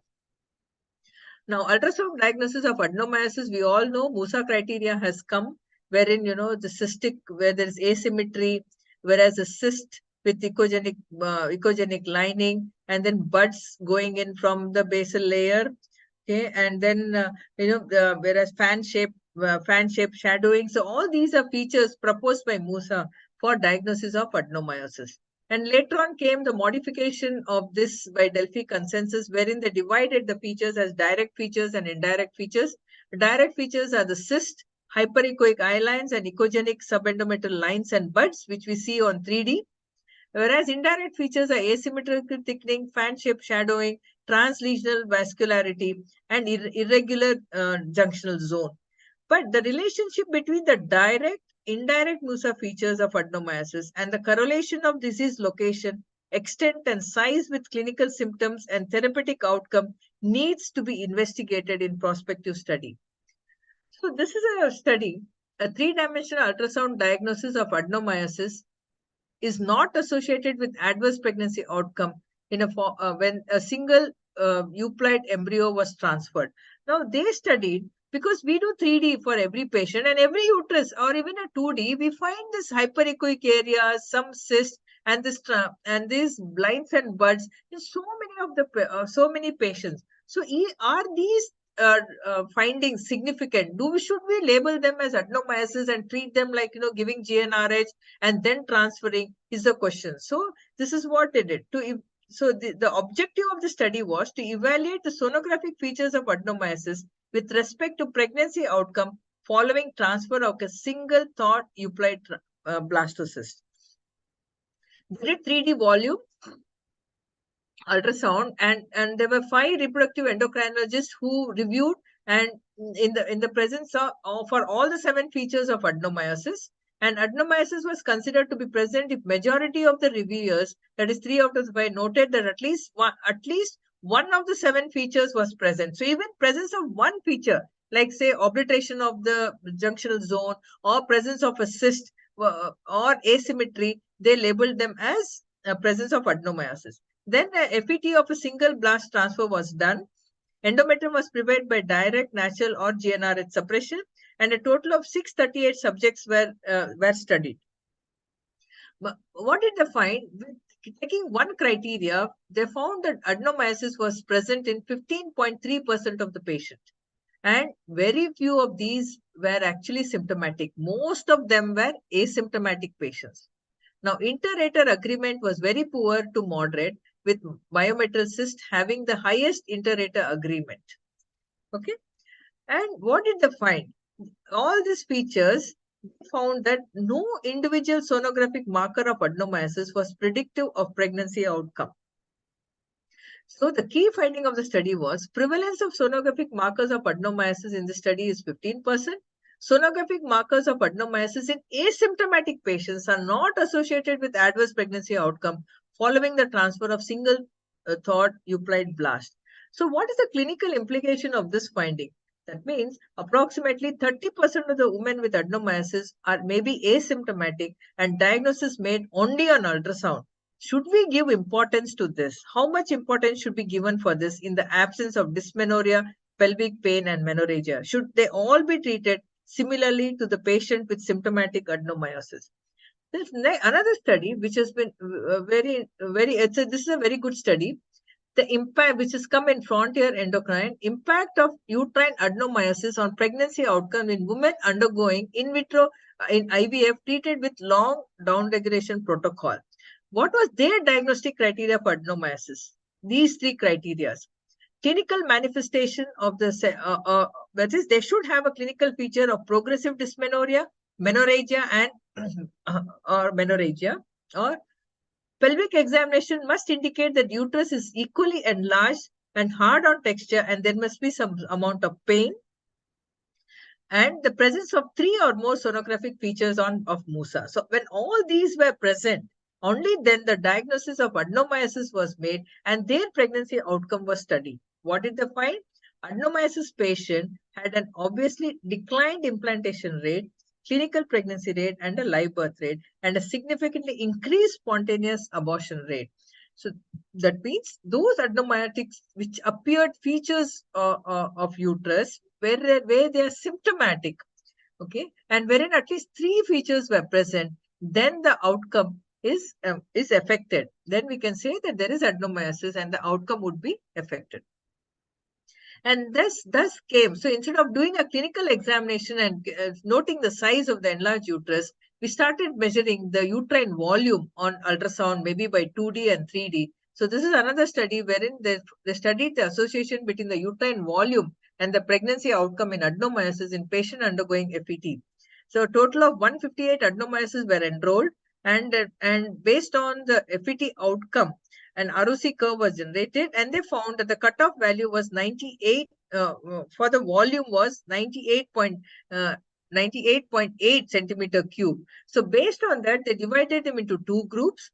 Now, ultrasound diagnosis of adenomyosis, we all know Musa criteria has come, wherein, the cystic, where there is asymmetry, whereas a cyst with echogenic lining, and then buds going in from the basal layer. Okay, and then, whereas fan shape shadowing. So all these are features proposed by Musa for diagnosis of adenomyosis. And later on came the modification of this by Delphi consensus, wherein they divided the features as direct features and indirect features. Direct features are the cyst, hyperechoic eye lines, and echogenic subendometrial lines and buds, which we see on 3D. Whereas indirect features are asymmetrical thickening, fan-shaped shadowing, translesional vascularity, and irregular junctional zone. But the relationship between the direct, indirect Musa features of adenomyosis and the correlation of disease location, extent, and size with clinical symptoms and therapeutic outcome needs to be investigated in prospective study. So this is a study, a three-dimensional ultrasound diagnosis of adenomyosis is not associated with adverse pregnancy outcome when a single euploid embryo was transferred. Now they studied, because we do 3D for every patient and every uterus, or even a 2D, we find this hyperechoic areas, some cysts, and these blinds and buds in so many patients. So are these findings significant? Should we label them as adenomyosis and treat them like giving GnRH and then transferring, is the question. So this is what they did. So the objective of the study was to evaluate the sonographic features of adenomyosis with respect to pregnancy outcome following transfer of a single thought euploid blastocyst. They did 3D volume ultrasound, and there were 5 reproductive endocrinologists who reviewed, and in the presence of for all the 7 features of adenomyosis. And adenomyosis was considered to be present if majority of the reviewers, that is 3 out of the 5, noted that at least one of the 7 features was present. So even presence of one feature, like say obliteration of the junctional zone or presence of a cyst or asymmetry, they labeled them as presence of adenomyosis. Then a FET of a single blast transfer was done. Endometrium was prepared by direct, natural, or GnRH suppression, and a total of 638 subjects were studied. But what did they find? Taking one criteria, they found that adenomyosis was present in 15.3% of the patient. And very few of these were actually symptomatic. Most of them were asymptomatic patients. Now, inter-rater agreement was very poor to moderate, with biometric cyst having the highest inter-rater agreement. Okay. And what did they find? All these features found that no individual sonographic marker of adenomyosis was predictive of pregnancy outcome. So the key finding of the study was prevalence of sonographic markers of adenomyosis in the study is 15%. Sonographic markers of adenomyosis in asymptomatic patients are not associated with adverse pregnancy outcome following the transfer of single thought euploid blast. So what is the clinical implication of this finding? That means approximately 30% of the women with adenomyosis are maybe asymptomatic and diagnosis made only on ultrasound. Should we give importance to this? How much importance should be given for this in the absence of dysmenorrhea, pelvic pain, and menorrhagia? Should they all be treated similarly to the patient with symptomatic adenomyosis? There's another study which has been this is a very good study. The impact, which has come in Frontier Endocrine, impact of uterine adenomyosis on pregnancy outcome in women undergoing in vitro in IVF treated with long downregulation protocol. What was their diagnostic criteria for adenomyosis? These 3 criteria. Clinical manifestation of the, that is, they should have a clinical feature of progressive dysmenorrhea, menorrhagia, and or menorrhagia, or pelvic examination must indicate that uterus is equally enlarged and hard on texture, and there must be some amount of pain, and the presence of 3 or more sonographic features of Musa. So when all these were present, only then the diagnosis of adenomyosis was made and their pregnancy outcome was studied. What did they find? Adenomyosis patient had an obviously declined implantation rate, clinical pregnancy rate, and a live birth rate, and a significantly increased spontaneous abortion rate. So that means those adenomyotics which appeared features of uterus where they are symptomatic, okay, and wherein at least 3 features were present, then the outcome is affected. Then we can say that there is adenomyosis and the outcome would be affected. And this thus came. So instead of doing a clinical examination and noting the size of the enlarged uterus, we started measuring the uterine volume on ultrasound, maybe by 2D and 3D. So this is another study wherein they studied the association between the uterine volume and the pregnancy outcome in adenomyosis in patient undergoing FET. So a total of 158 adenomyosis were enrolled, and based on the FET outcome, an ROC curve was generated, and they found that the cutoff value was 98 for the volume was 98.8 centimeter cube. So based on that, they divided them into 2 groups,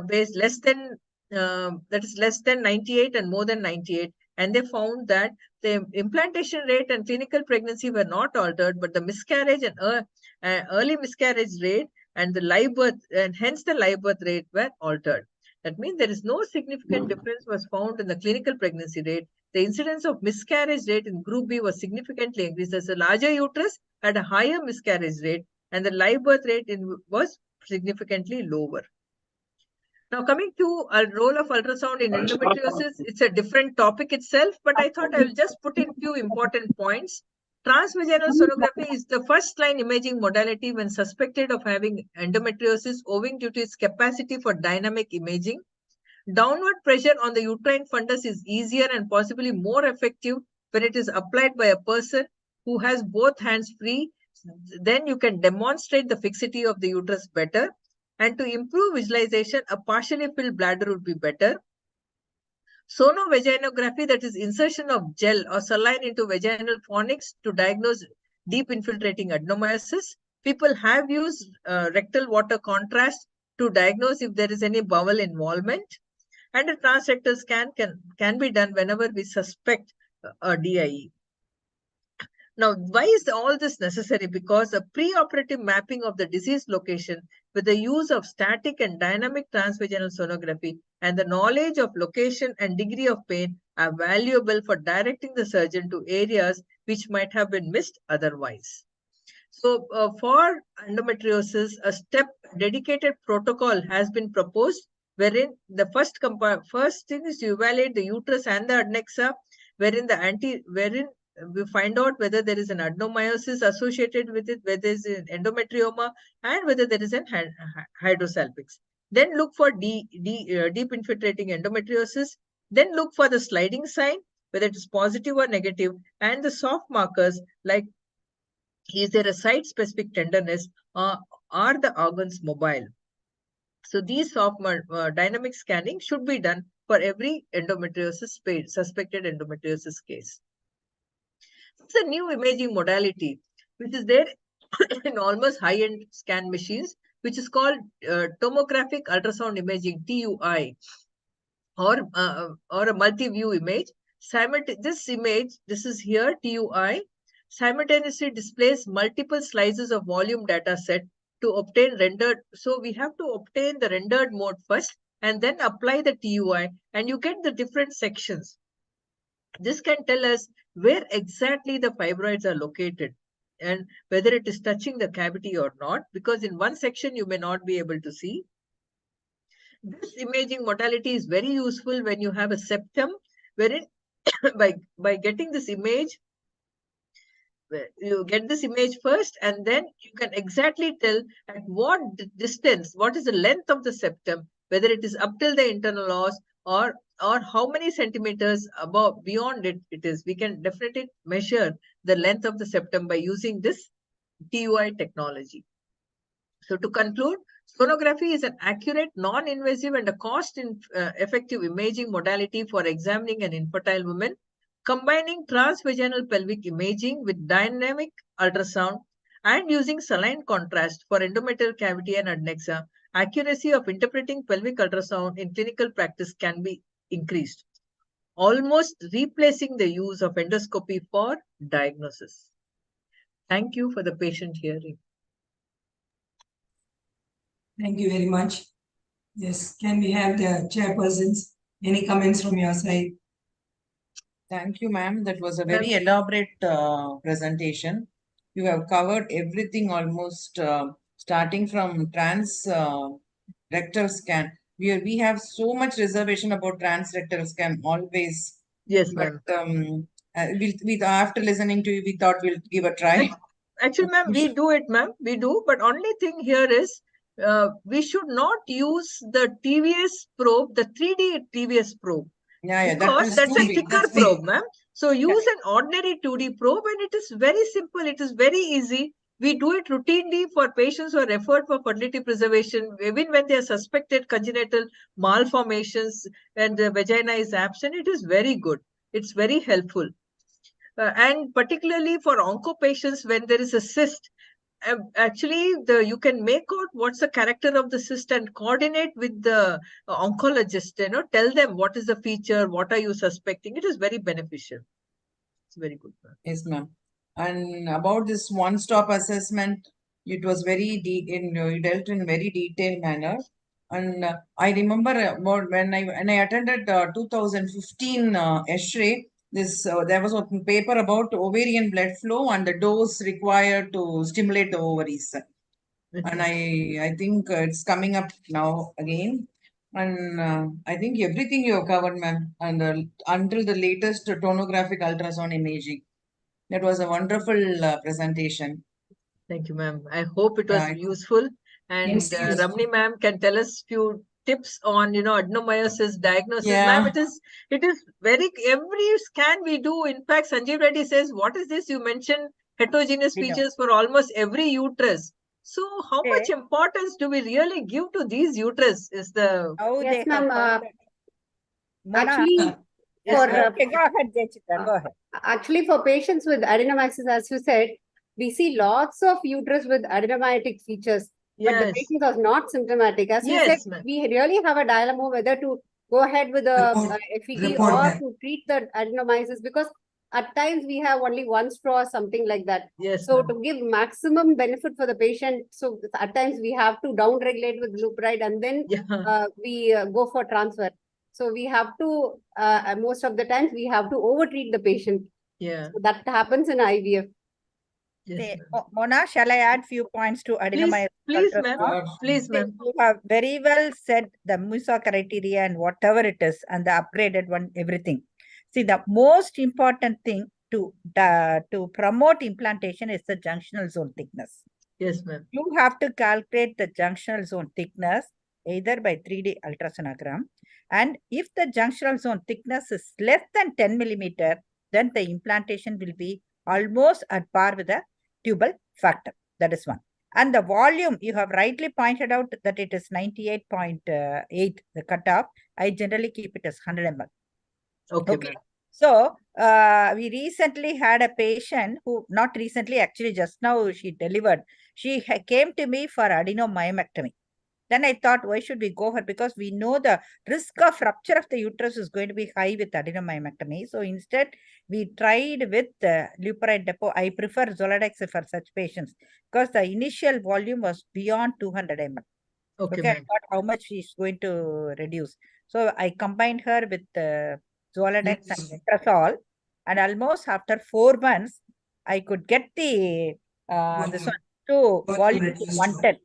based less than that is less than 98 and more than 98, and they found that the implantation rate and clinical pregnancy were not altered, but the miscarriage and early miscarriage rate and the live birth, and hence the live birth rate, were altered. That means there is no significant difference was found in the clinical pregnancy rate. The incidence of miscarriage rate in group B was significantly increased as a larger uterus had a higher miscarriage rate, and the live birth rate was significantly lower. Now, coming to a role of ultrasound in endometriosis, it's a different topic itself, but I thought I will just put in few important points. Transvaginal sonography is the first line imaging modality when suspected of having endometriosis owing to its capacity for dynamic imaging. Downward pressure on the uterine fundus is easier and possibly more effective when it is applied by a person who has both hands free. Then you can demonstrate the fixity of the uterus better. And to improve visualization, a partially filled bladder would be better. Sonovaginography, that is insertion of gel or saline into vaginal fornix to diagnose deep infiltrating adenomyosis. People have used rectal water contrast to diagnose if there is any bowel involvement. And a transrectal scan can be done whenever we suspect a DIE. Now, why is all this necessary? Because a preoperative mapping of the disease location with the use of static and dynamic transvaginal sonography and the knowledge of location and degree of pain are valuable for directing the surgeon to areas which might have been missed otherwise. So for endometriosis, a dedicated protocol has been proposed, wherein the first thing is to evaluate the uterus and the adnexa, wherein we find out whether there is an adenomyosis associated with it, whether there is an endometrioma, and whether there is an hydrosalpinx. Then look for deep infiltrating endometriosis. Then look for the sliding sign, whether it is positive or negative, and the soft markers like is there a site-specific tenderness, or are the organs mobile? So these soft dynamic scanning should be done for every suspected endometriosis case. It's a new imaging modality which is there in almost high-end scan machines, which is called tomographic ultrasound imaging, TUI, or a multi-view image. This image, this is here, TUI, simultaneously displays multiple slices of volume data set to obtain rendered. So we have to obtain the rendered mode first and then apply the TUI, and you get the different sections. This can tell us where exactly the fibroids are located and whether it is touching the cavity or not, because in one section you may not be able to see. This imaging modality is very useful when you have a septum, wherein by getting this image, you get this image first, and then you can exactly tell at what distance, what is the length of the septum, whether it is up till the internal os or how many centimeters above beyond it is. We can definitely measure the length of the septum by using this TUI technology. So to conclude, sonography is an accurate, non-invasive and a cost-effective imaging modality for examining an infertile woman, combining transvaginal pelvic imaging with dynamic ultrasound and using saline contrast for endometrial cavity and adnexa. Accuracy of interpreting pelvic ultrasound in clinical practice can be increased, almost replacing the use of endoscopy for diagnosis. Thank you for the patient hearing. Thank you very much. Yes, can we have the chairpersons? Any comments from your side? Thank you, ma'am. That was a very elaborate presentation. You have covered everything almost starting from rectal scan. We have so much reservation about rectal scan always. Yes, But ma'am. after listening to you, we thought we'll give a try. Actually, ma'am, we do it, ma'am. We do. But only thing here is we should not use the TVS probe, the 3D TVS probe. Yeah, Because that's a thicker that's big. probe, ma'am. So use an ordinary 2D probe and it is very simple. It is very easy. We do it routinely for patients who are referred for fertility preservation, even when they are suspected congenital malformations and the vagina is absent. It is very good. It's very helpful. And particularly for onco patients when there is a cyst, actually you can make out what's the character of the cyst and coordinate with the oncologist, tell them what is the feature, what are you suspecting. It is very beneficial. It's very good. Yes, ma'am. And about this one-stop assessment, it was very you dealt in very detailed manner. And I remember about when I attended 2015 ESHRE, there was a paper about ovarian blood flow and the dose required to stimulate the ovaries. And I think it's coming up now again. And I think everything you have covered, ma'am, and until the latest tomographic ultrasound imaging. That was a wonderful presentation. Thank you, ma'am. I hope it was useful. And Yes, yes. Ramani ma'am can tell us few tips on, adenomyosis diagnosis. Yeah. Ma'am, it is every scan we do. In fact, Sanjeev Reddy says, what is this? You mentioned heterogeneous features for almost every uterus. So how much importance do we really give to these uterus is the... Yes, ma'am. Mona, Actually, yes, for okay, go ahead, Jayachitra, go ahead. actually, for patients with adenomyosis, as you said, we see lots of uterus with adenomyotic features, but the Yes. patient was not symptomatic. As you Yes, said, ma'am. we really have a dilemma whether to go ahead with a FED report or that. to treat the adenomyosis, because at times we have only one straw or something like that. Yes, So ma'am. to give maximum benefit for the patient, so at times we have to downregulate with leupride and then Yeah. we go for transfer. So we have to, most of the times we have to overtreat the patient. Yeah. So that happens in IVF. Yes, Say, ma'am. Mona, shall I add few points to adenomyosis? Please, ma'am. ultrasound? Please, See, ma'am. you have very well said the MUSA criteria and whatever it is and the upgraded one, everything. See, the most important thing to promote implantation is the junctional zone thickness. Yes, ma'am. You have to calculate the junctional zone thickness either by 3D ultrasonogram. And if the junctional zone thickness is less than 10 millimeter, then the implantation will be almost at par with the tubal factor. That is one. And the volume, you have rightly pointed out that it is 98.8, the cutoff. I generally keep it as 100 ml. Okay. So, we recently had a patient who, not recently, actually just now she delivered. She came to me for adenomyomectomy. Then I thought, why should we go for? Because we know the risk of rupture of the uterus is going to be high with adenomyomectomy. So instead, we tried with leupride depot. I prefer Zoladex for such patients because the initial volume was beyond 200 ml. Okay, I thought how much she's going to reduce. So I combined her with Zoladex and Letrozole, and almost after 4 months, I could get the this one to volume 110.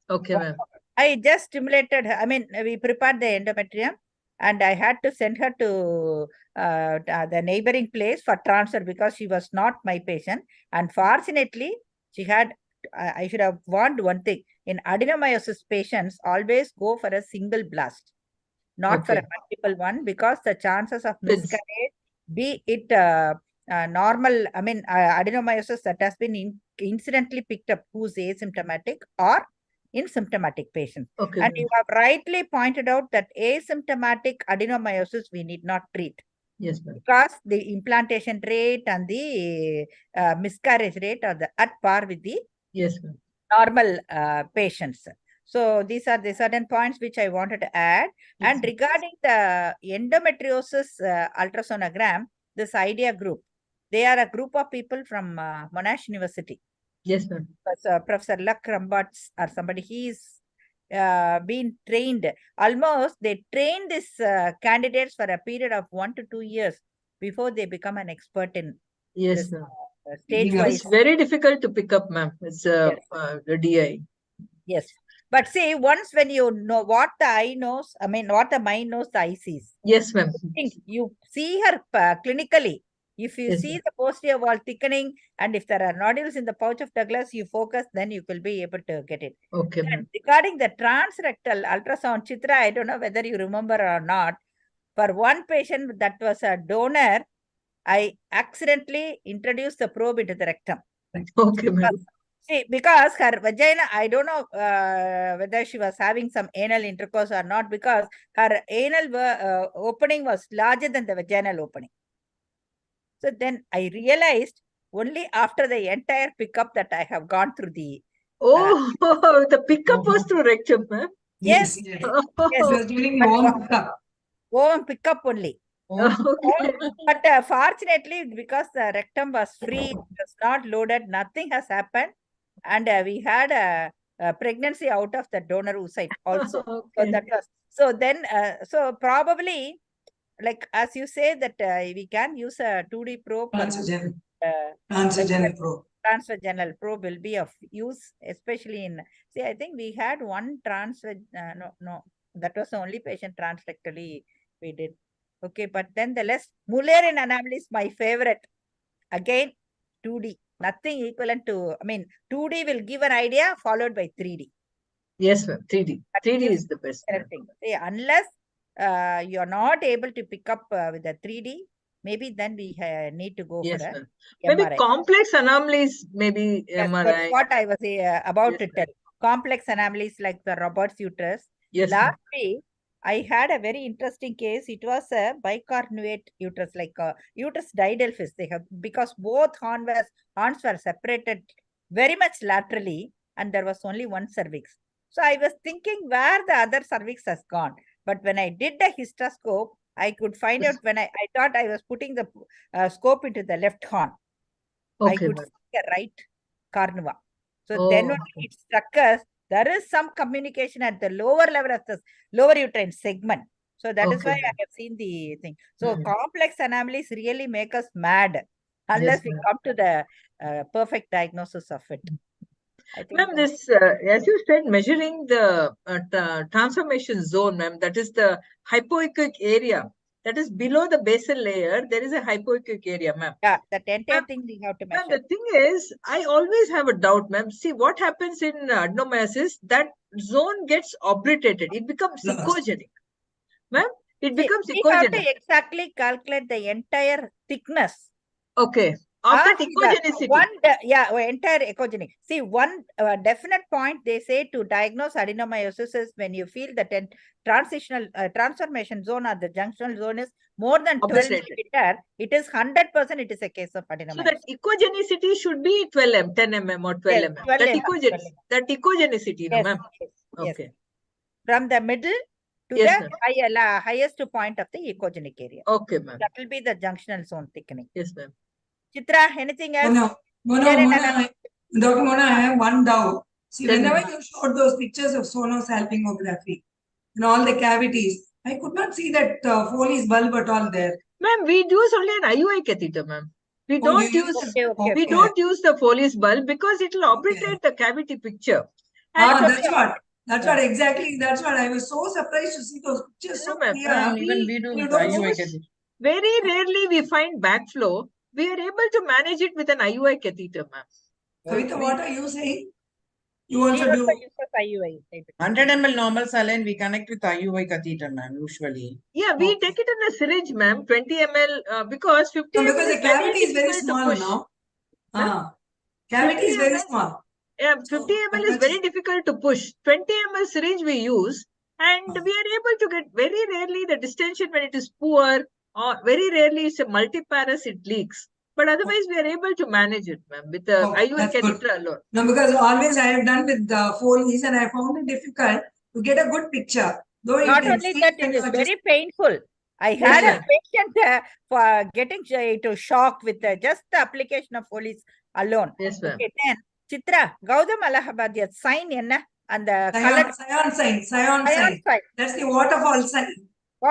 Okay, ma'am. I just stimulated her. I mean, we prepared the endometrium and I had to send her to the neighboring place for transfer because she was not my patient. Unfortunately, she had, I should have warned one thing. In adenomyosis patients, always go for a single blast, not for a multiple one, because the chances of miscarriage, be it normal, I mean, adenomyosis that has been incidentally picked up who's asymptomatic or in symptomatic patients. Okay. And you have rightly pointed out that asymptomatic adenomyosis we need not treat. Yes, ma'am. Because the implantation rate and the miscarriage rate are at par with the normal patients. So these are the certain points which I wanted to add. Yes. And regarding the endometriosis ultrasonogram, this IDEA group, they are a group of people from Monash University. Yes, ma'am. Professor Luck Rambatz or somebody, he is been trained. Almost they train these candidates for a period of 1 to 2 years before they become an expert in Yes, this ma'am. stage-wise. It's very difficult to pick up, ma'am. It's Yes. the DI. Yes. But see, once when you know what the eye knows, I mean, what the mind knows, the eye sees. Yes, ma'am. Think you see her clinically. If you Yes, see ma'am. the posterior wall thickening, and if there are nodules in the pouch of Douglas, you focus, then you will be able to get it. Okay, And ma'am. regarding the transrectal ultrasound, Chitra, I don't know whether you remember or not. For one patient that was a donor, I accidentally introduced the probe into the rectum. Okay, ma'am. See, because her vagina, I don't know whether she was having some anal intercourse or not, because her anal opening was larger than the vaginal opening. So then I realized only after the entire pickup that I have gone through the. Oh, the pickup was through rectum, ma'am. Yes. Yes. Yes. It was during the But home pickup. home pickup only. Okay. But fortunately, because the rectum was free, it was not loaded, nothing has happened. And we had a pregnancy out of the donor oocyte also. So Okay. that was, so then, so probably, like as you say that we can use a 2D probe for Transvaginal probe. transvaginal probe will be of use, especially in, see, I think we had one no, that was the only patient transrectally we did. Okay, but then the less Mullerian anomaly is my favorite. Again, 2D, nothing equivalent to, I mean, 2D will give an idea followed by 3D. Yes, ma'am. 3D. That 3D gives is the best, ma'am. correct thing. See, unless you're not able to pick up with the 3D, maybe then we need to go Yes, for a ma'am. Maybe MRI. complex anomalies, maybe Yes, MRI. that's what I was about Yes, to tell. Complex anomalies like the Robert's uterus. Yes, ma'am. Last week, I had a very interesting case. It was a bicornuate uterus, like a uterus didelphys. They have, because both horns were separated very much laterally, and there was only one cervix. So I was thinking where the other cervix has gone. But when I did the hysteroscope, I could find out when I thought I was putting the scope into the left horn. I Okay, could ma'am. see a right carnivore. So Oh, then only okay. it struck us, there is some communication at the lower level of the lower uterine segment. So that is Okay, why I ma'am. have seen the thing. So Mhm. complex anomalies really make us mad unless Yes, we ma'am. come to the perfect diagnosis of it. I think Ma'am, this, as you said, measuring the transformation zone, ma'am, that is the hypoechoic area. That is below the basal layer, there is a hypoechoic area, ma'am. yeah, that entire Ma'am, thing we have to Ma'am, measure. the thing is, I always have a doubt, ma'am. See, what happens in adenomyosis, that zone gets obliterated. It becomes Lost. echogenic. Ma'am, it See, becomes we have to echogenic. exactly calculate the entire thickness. Okay. Of that See, the echogenicity. entire echogenic. See, one definite point they say to diagnose adenomyosis is when you feel that transitional transformation zone or the junctional zone is more than 12 Obliterated. millimeter, it is 100% it is a case of So adenomyosis. that echogenicity should be 12 mm, 10 mm or 12 Yes, mm. 12 That mm, 12 echogenicity, that echogenicity, no, Yes, ma'am. yes, yes. Okay. From the middle to Yes, the ma'am. highest point of the echogenic area. Okay, ma'am. That will be the junctional zone thickening. Yes, ma'am. Chitra, anything else? Mona, Dr. Mona, I have one doubt. See, Tell me, whenever ma'am. you showed those pictures of sonosalpingography and all the cavities, I could not see that Foley's bulb at all there. Ma'am, we use only an IUI catheter, ma'am. We Oh, don't you use Okay. we don't use the Foley's bulb because it will obliterate the cavity picture. And That's what exactly. That's what I was so surprised to see those pictures no, so ma'am. clear. Even we do You with don't IUI use- catheter. Very rarely we find backflow. We are able to manage it with an IUI catheter, ma'am. Kavita, what are you saying? You She also also do. uses IUI. 100 ml normal saline, we connect with IUI catheter, ma'am, usually. Yeah, we Okay. take it in a syringe, ma'am, 20 ml, because 50 No, ml because is the cavity is very difficult to small, push. no? Huh? Cavity is 50 very ml. small. Yeah, So, 50 ml that is much very is- difficult to push. 20 ml syringe we use, and we are able to get very rarely the distension when it is poor, or very rarely it's a multiparas, it leaks. But otherwise, we are able to manage it, ma'am, with the Oh, IUI that's good. catheter alone. No, because always I have done with the Foley's and I found it difficult to get a good picture. Though you Not can only see that, when it you is are just very painful. I Yes, had a ma'am. patient for getting to shock with just the application of Foley's alone. Yes, ma'am. Okay, then Chitra, Gautam Allahabadiya sign enna? and the color Scion sign. ion Sign. sign. That's the waterfall sign.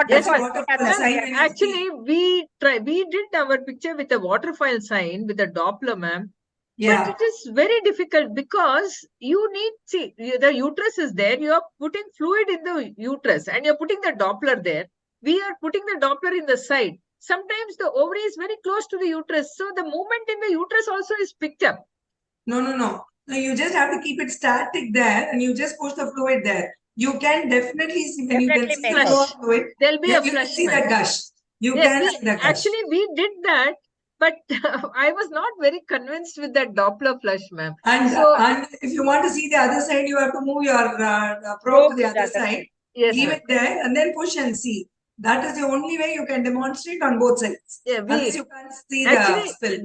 Yes, Waterfall. waterfall Yeah, sign. yeah. when you actually, see. we did our picture with a waterfall sign with a Doppler, ma'am. Yeah. But it is very difficult because you need, see, the uterus is there. You are putting fluid in the uterus and you're putting the Doppler there. We are putting the Doppler in the side. Sometimes the ovary is very close to the uterus. So the movement in the uterus also is picked up. No. No, you just have to keep it static there and you just push the fluid there. You can definitely see when you can Definitely see make the out. flow of fluid. There'll be Yeah, a you can flush, see ma'am. that gush. You Yes, can see that gush. actually, we did that, but I was not very convinced with that Doppler flush, ma'am. And, So, and if you want to see the other side, you have to move your probe Probe to the to the other other side. side. yes, Leave ma'am. it there and then push and see. That is the only way you can demonstrate on both sides. Yeah, Unless you can't see the actually, spill.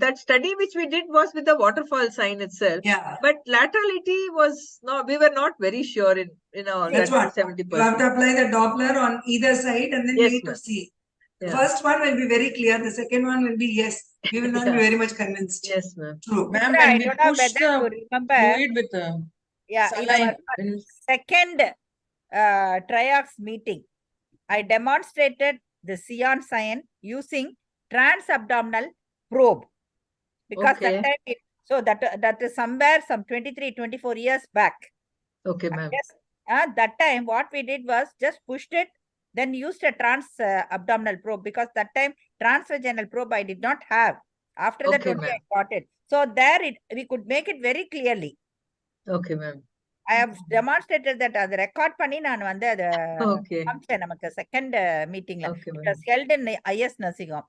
that study which we did was with the waterfall sign itself. Yeah. But laterality was no, we were not very sure in our That's what. 70%. You have to apply the Doppler on either side and then Yes, wait to ma'am. see. The Yeah. first one will be very clear. The second one will be yes. We will not be Yeah. very much convinced. Yes, ma'am. True. Ma'am, I when we don't know push whether you the remember. fluid with the Yeah, in saline, our second triox meeting, I demonstrated the Sion sign using transabdominal probe because Okay. that time so that is somewhere some 23, 24 years back. Okay, ma'am. Yes, that time what we did was just pushed it, then used a abdominal probe because that time transvaginal probe I did not have. After that Okay, only ma'am. I got it. So there we could make it very clearly. Okay, ma'am. I have demonstrated that as record பண்ணி நான் வந்து அத Okay. காமிச்சேன் நமக்கு second மீட்டிங்ல. Okay, It ma'am. was held in IS nursing home.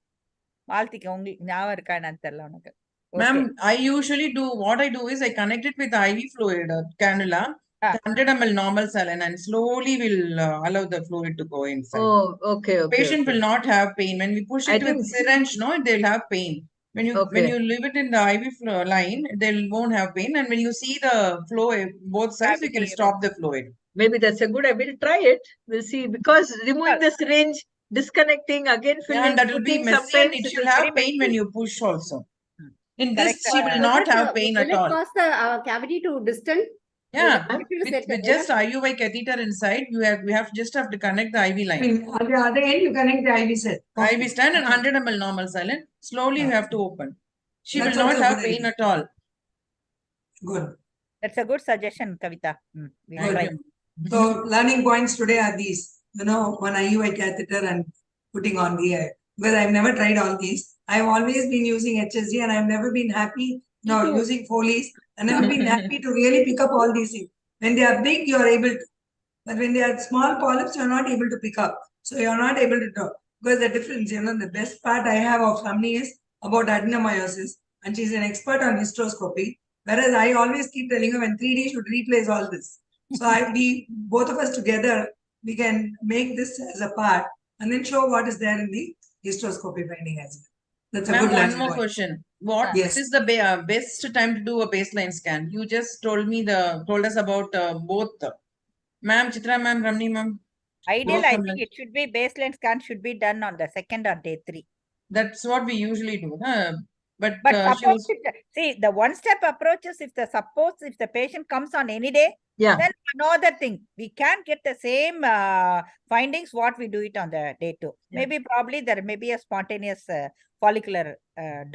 வாழ்த்திக்க உங்களுக்கு ஞாபகம் இருக்கா என்னன்னு தெரியல உனக்கு. ma'am, I usually do what I do is I connect it with the IV fluid cannula, 100 ml normal saline, and slowly will allow the fluid to go inside. Oh, okay, okay. Patient okay. will not have pain. When we push I it with think- syringe, no, they'll have pain. When you Okay. leave it in the IV line, they won't have pain. And when you see the flow both sides, you can stop the fluid. Maybe that's a good idea. We'll try it. We'll see. Because removing the syringe, disconnecting, again filling, Yeah, and that will be putting, messy and sometimes it it should is have very pain when messy. you push also. In Correct. this, she will not have pain at all. Will it cause the cavity to distend? Yeah, Will it with just IUI catheter inside, we have just have to connect the IV I line. mean, at the other end, you connect the IV set. IV stand and 100 ml normal saline. Slowly you have to open. She That's will not also have good pain idea. at all. Good. That's a good suggestion, Kavita. We'll Good. try. So learning points today are these. You know, one IUI catheter and putting on the because I've never tried all these. I've always been using HSG and I've never been happy using Foley's and never been happy to really pick up all these things. When they are big, you're able to. But when they are small polyps, you're not able to pick up. So you're not able to talk. Because the difference, the best part I have of Ramni is about adenomyosis. And she's an expert on hysteroscopy. Whereas I always keep telling her when 3D should replace all this. So both of us together, we can make this as a part and then show what is there in the hysteroscopy finding as well. That's a Ma'am, good one learning more point. question. What Yes. is the best time to do a baseline scan? You just told us about both. Ma'am, Chitra ma'am, Ramni ma'am. Ideal, Both I of think them. it should be baseline scan should be done on the second or day 3. That's what we usually do. Huh? But But she was see, the one-step approach is if the patient comes on any day, Yeah. then another thing, we can get the same findings what we do it on the day 2. Yeah. Maybe probably there may be a spontaneous follicular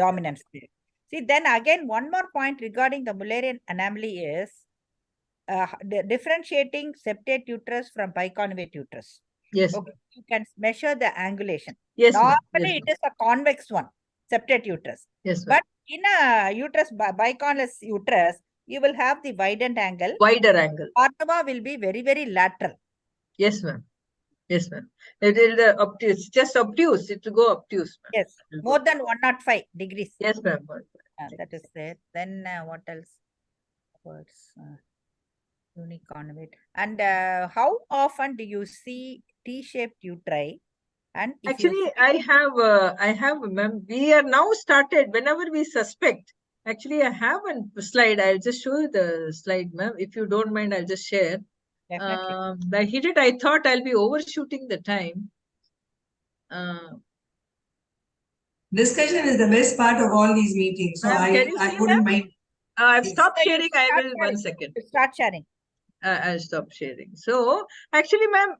dominance there. See, then again, one more point regarding the Mullerian anomaly is differentiating septate uterus from biconvate uterus. Yes. Okay, you can measure the angulation. Yes, ma'am. Normally, Yes, it is a convex one, septate uterus. Yes, ma'am. But in a uterus, biconvex uterus, you will have the widened angle. Wider angle. Ortova will be very, very lateral. Yes, ma'am. Yes, ma'am. It will obtuse, just obtuse. It will go obtuse, ma'am. Yes, more than 105 degrees. Yes, ma'am. That is there. Then what else? What's uniconvate? And how often do you see T-shaped uteri? And if Actually, I have, ma'am. We are now started whenever we suspect. Actually, I have a slide. I'll just show you the slide, ma'am. If you don't mind, I'll just share. Definitely. I hit it. I thought I'll be overshooting the time. Discussion is the best part of all these meetings. So Ma'am, can you I see wouldn't that? mind. I've Yes. stopped So you sharing. I start will sharing. 1 second. Start sharing. I'll stop sharing. So actually, ma'am,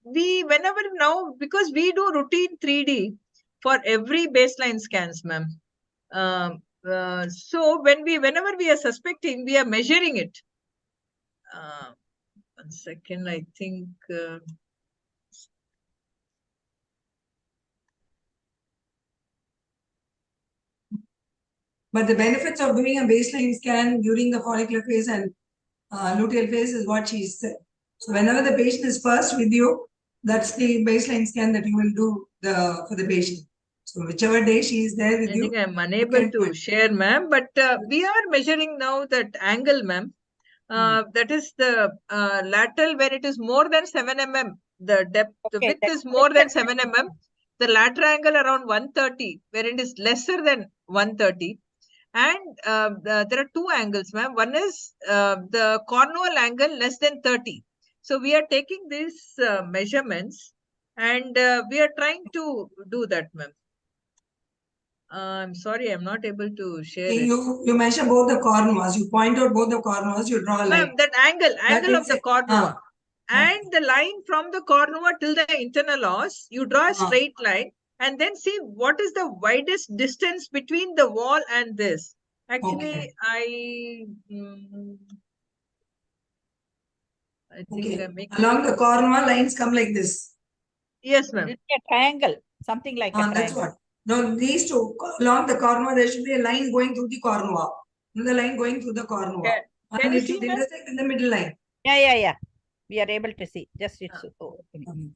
whenever now, because we do routine 3D for every baseline scans, ma'am. So whenever we are suspecting, we are measuring it. 1 second, I think. But the benefits of doing a baseline scan during the follicular phase and luteal phase is what she said. So whenever the patient is first with you, that's the baseline scan that you will do for the patient. So whichever day she is there with I you. think I'm unable to share, ma'am, but we are measuring now that angle, ma'am. That is the lateral where it is more than 7 mm. The depth, the Okay, width that is more than is 7 mm. The lateral angle around 130, where it is lesser than 130. And there are two angles, ma'am. One is the cornual angle less than 30. So we are taking these measurements and we are trying to do that, ma'am. I'm sorry, I'm not able to share it. You measure both the cornuas. You point out both the cornuas. You draw a line. Ma'am, that angle of the cornua. And the line from the cornua till the internal os, you draw a straight line and then see what is the widest distance between the wall and this. Actually, I think I'm making along the cornua, lines come like this. Yes, ma'am. a triangle, something like a triangle. That's what. No, these two, along the cornua, there should be a line going through the cornua. The line going through the cornua. Can you it see, should intersect in the middle line. Yeah. We are able to see. Just it's opening.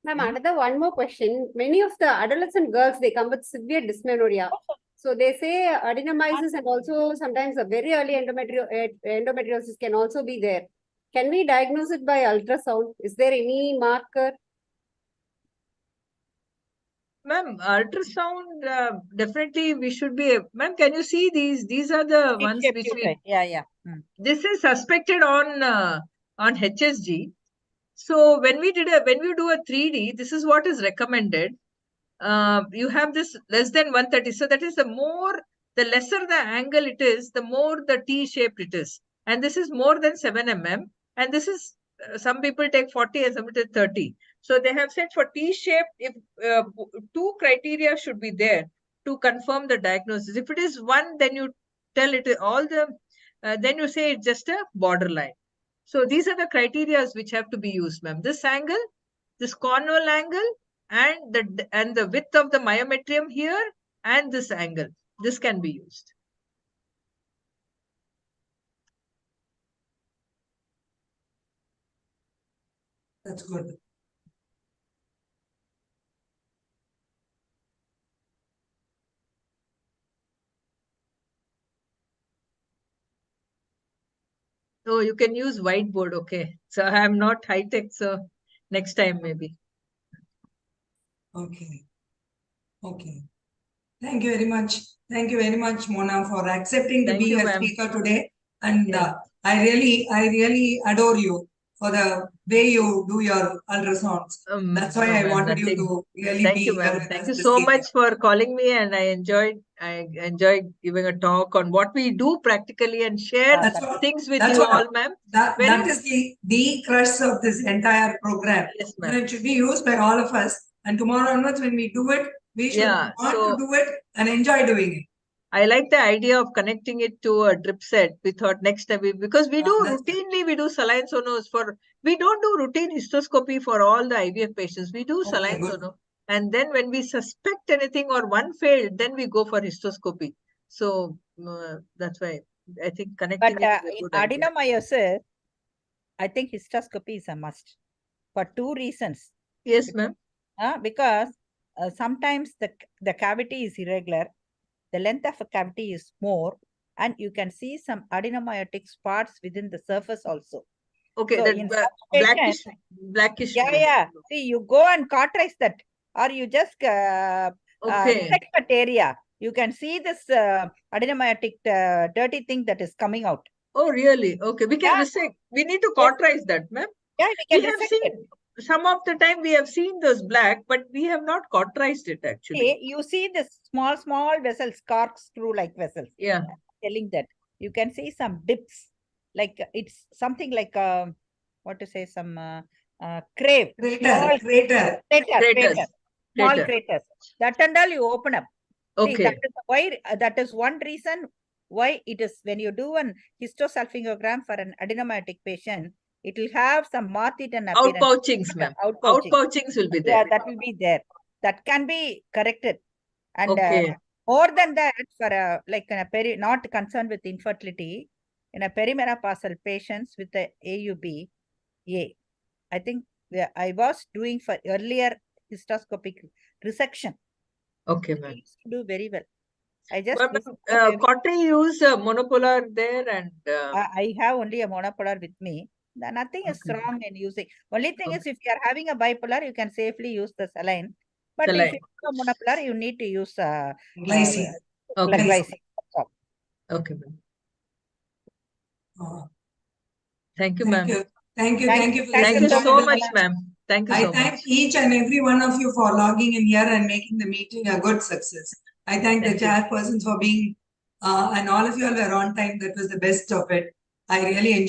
Ma'am, another one more question. Many of the adolescent girls, they come with severe dysmenorrhea. So they say adenomyosis and also sometimes a very early endometriosis can also be there. Can we diagnose it by ultrasound? Is there any marker? Ma'am, ultrasound, definitely we should be. Ma'am, can you see these? These are the ones which we. Yeah. This is suspected on HSG. So when we do a 3D, this is what is recommended. You have this less than 130. So that is the lesser the angle it is, the more the T-shaped it is. And this is more than 7 mm. And this is, some people take 40 and some people take 30. So they have said for T-shaped, if two criteria should be there to confirm the diagnosis. If it is one, then you tell it then you say it's just a borderline. So these are the criteria which have to be used, ma'am. This angle, this cornual angle, and the width of the myometrium here, and this angle. This can be used. That's good. So you can use whiteboard, okay. So I'm not high-tech, so next time maybe. Okay. Thank you very much. Thank you very much, Mona, for accepting to be a speaker today. And I really adore you for the way you do your ultrasounds. That's why I wanted you to really Thank be you, ma'am. here. Thank you so much for calling me, and I enjoyed giving a talk on what we do practically and share things with you all, ma'am. That is the crux of this entire program. Yes, ma'am. It should be used by all of us. And tomorrow onwards, when we do it, we should want to do it and enjoy doing it. I like the idea of connecting it to a drip set. We thought next time because we do routinely, we do saline sonos we don't do routine histoscopy for all the IVF patients. We do saline sono. And then when we suspect anything or one failed, then we go for histoscopy. So that's why I think connecting it is a good idea. Adenomyosis, I think histoscopy is a must for two reasons. Yes, ma'am. Because sometimes the cavity is irregular. The length of a cavity is more, and you can see some adenomyotic spots within the surface also. Okay, so that blackish. Yeah. See, you go and cauterize that, or you just resect that area. You can see this adenomyotic dirty thing that is coming out. Oh, really? Okay, we can resect. We need to cauterize that, ma'am. Yeah, we can resect it. some of the time we have seen those black, but we have not cauterized it actually. You see this small vessels, cork screw like vessels. Yeah. I'm telling that you can see some dips, like it's something like what to say, some crave, small Crater. Craters. small Crater. craters. That and all you open up. See, Okay. that is why that is one reason why it is when you do an histosalpingogram for an adenomyotic patient, it will have some moth-eaten appearance. Outpouchings, ma'am. Outpouching. Outpouchings will be Yeah, there. that will be there. That can be corrected. And Okay. more than that, for a like in a not concerned with infertility, in a perimenopausal patients with the AUB, I think I was doing for earlier histoscopic resection. Okay, It ma'am. used to do very well. I just But this is what I- Cautery use monopolar there and I have only a monopolar with me. Nothing is Okay. wrong in using. Only thing Okay. is, if you are having a bipolar, you can safely use the saline. But if Saline. you have a monopolar, you need to use Glycine. Okay. glycine. Okay, ma'am. Oh, Thank you, thank ma'am. you. Thank you. Thank Thank you. you for Thank this Thank you so informative much, lunch. ma'am. Thank you I so thank much. each and every one of you for logging in here and making the meeting a good success. I thank the Thank you. chairpersons for being, and all of you all were on time. That was the best of it. I really enjoyed.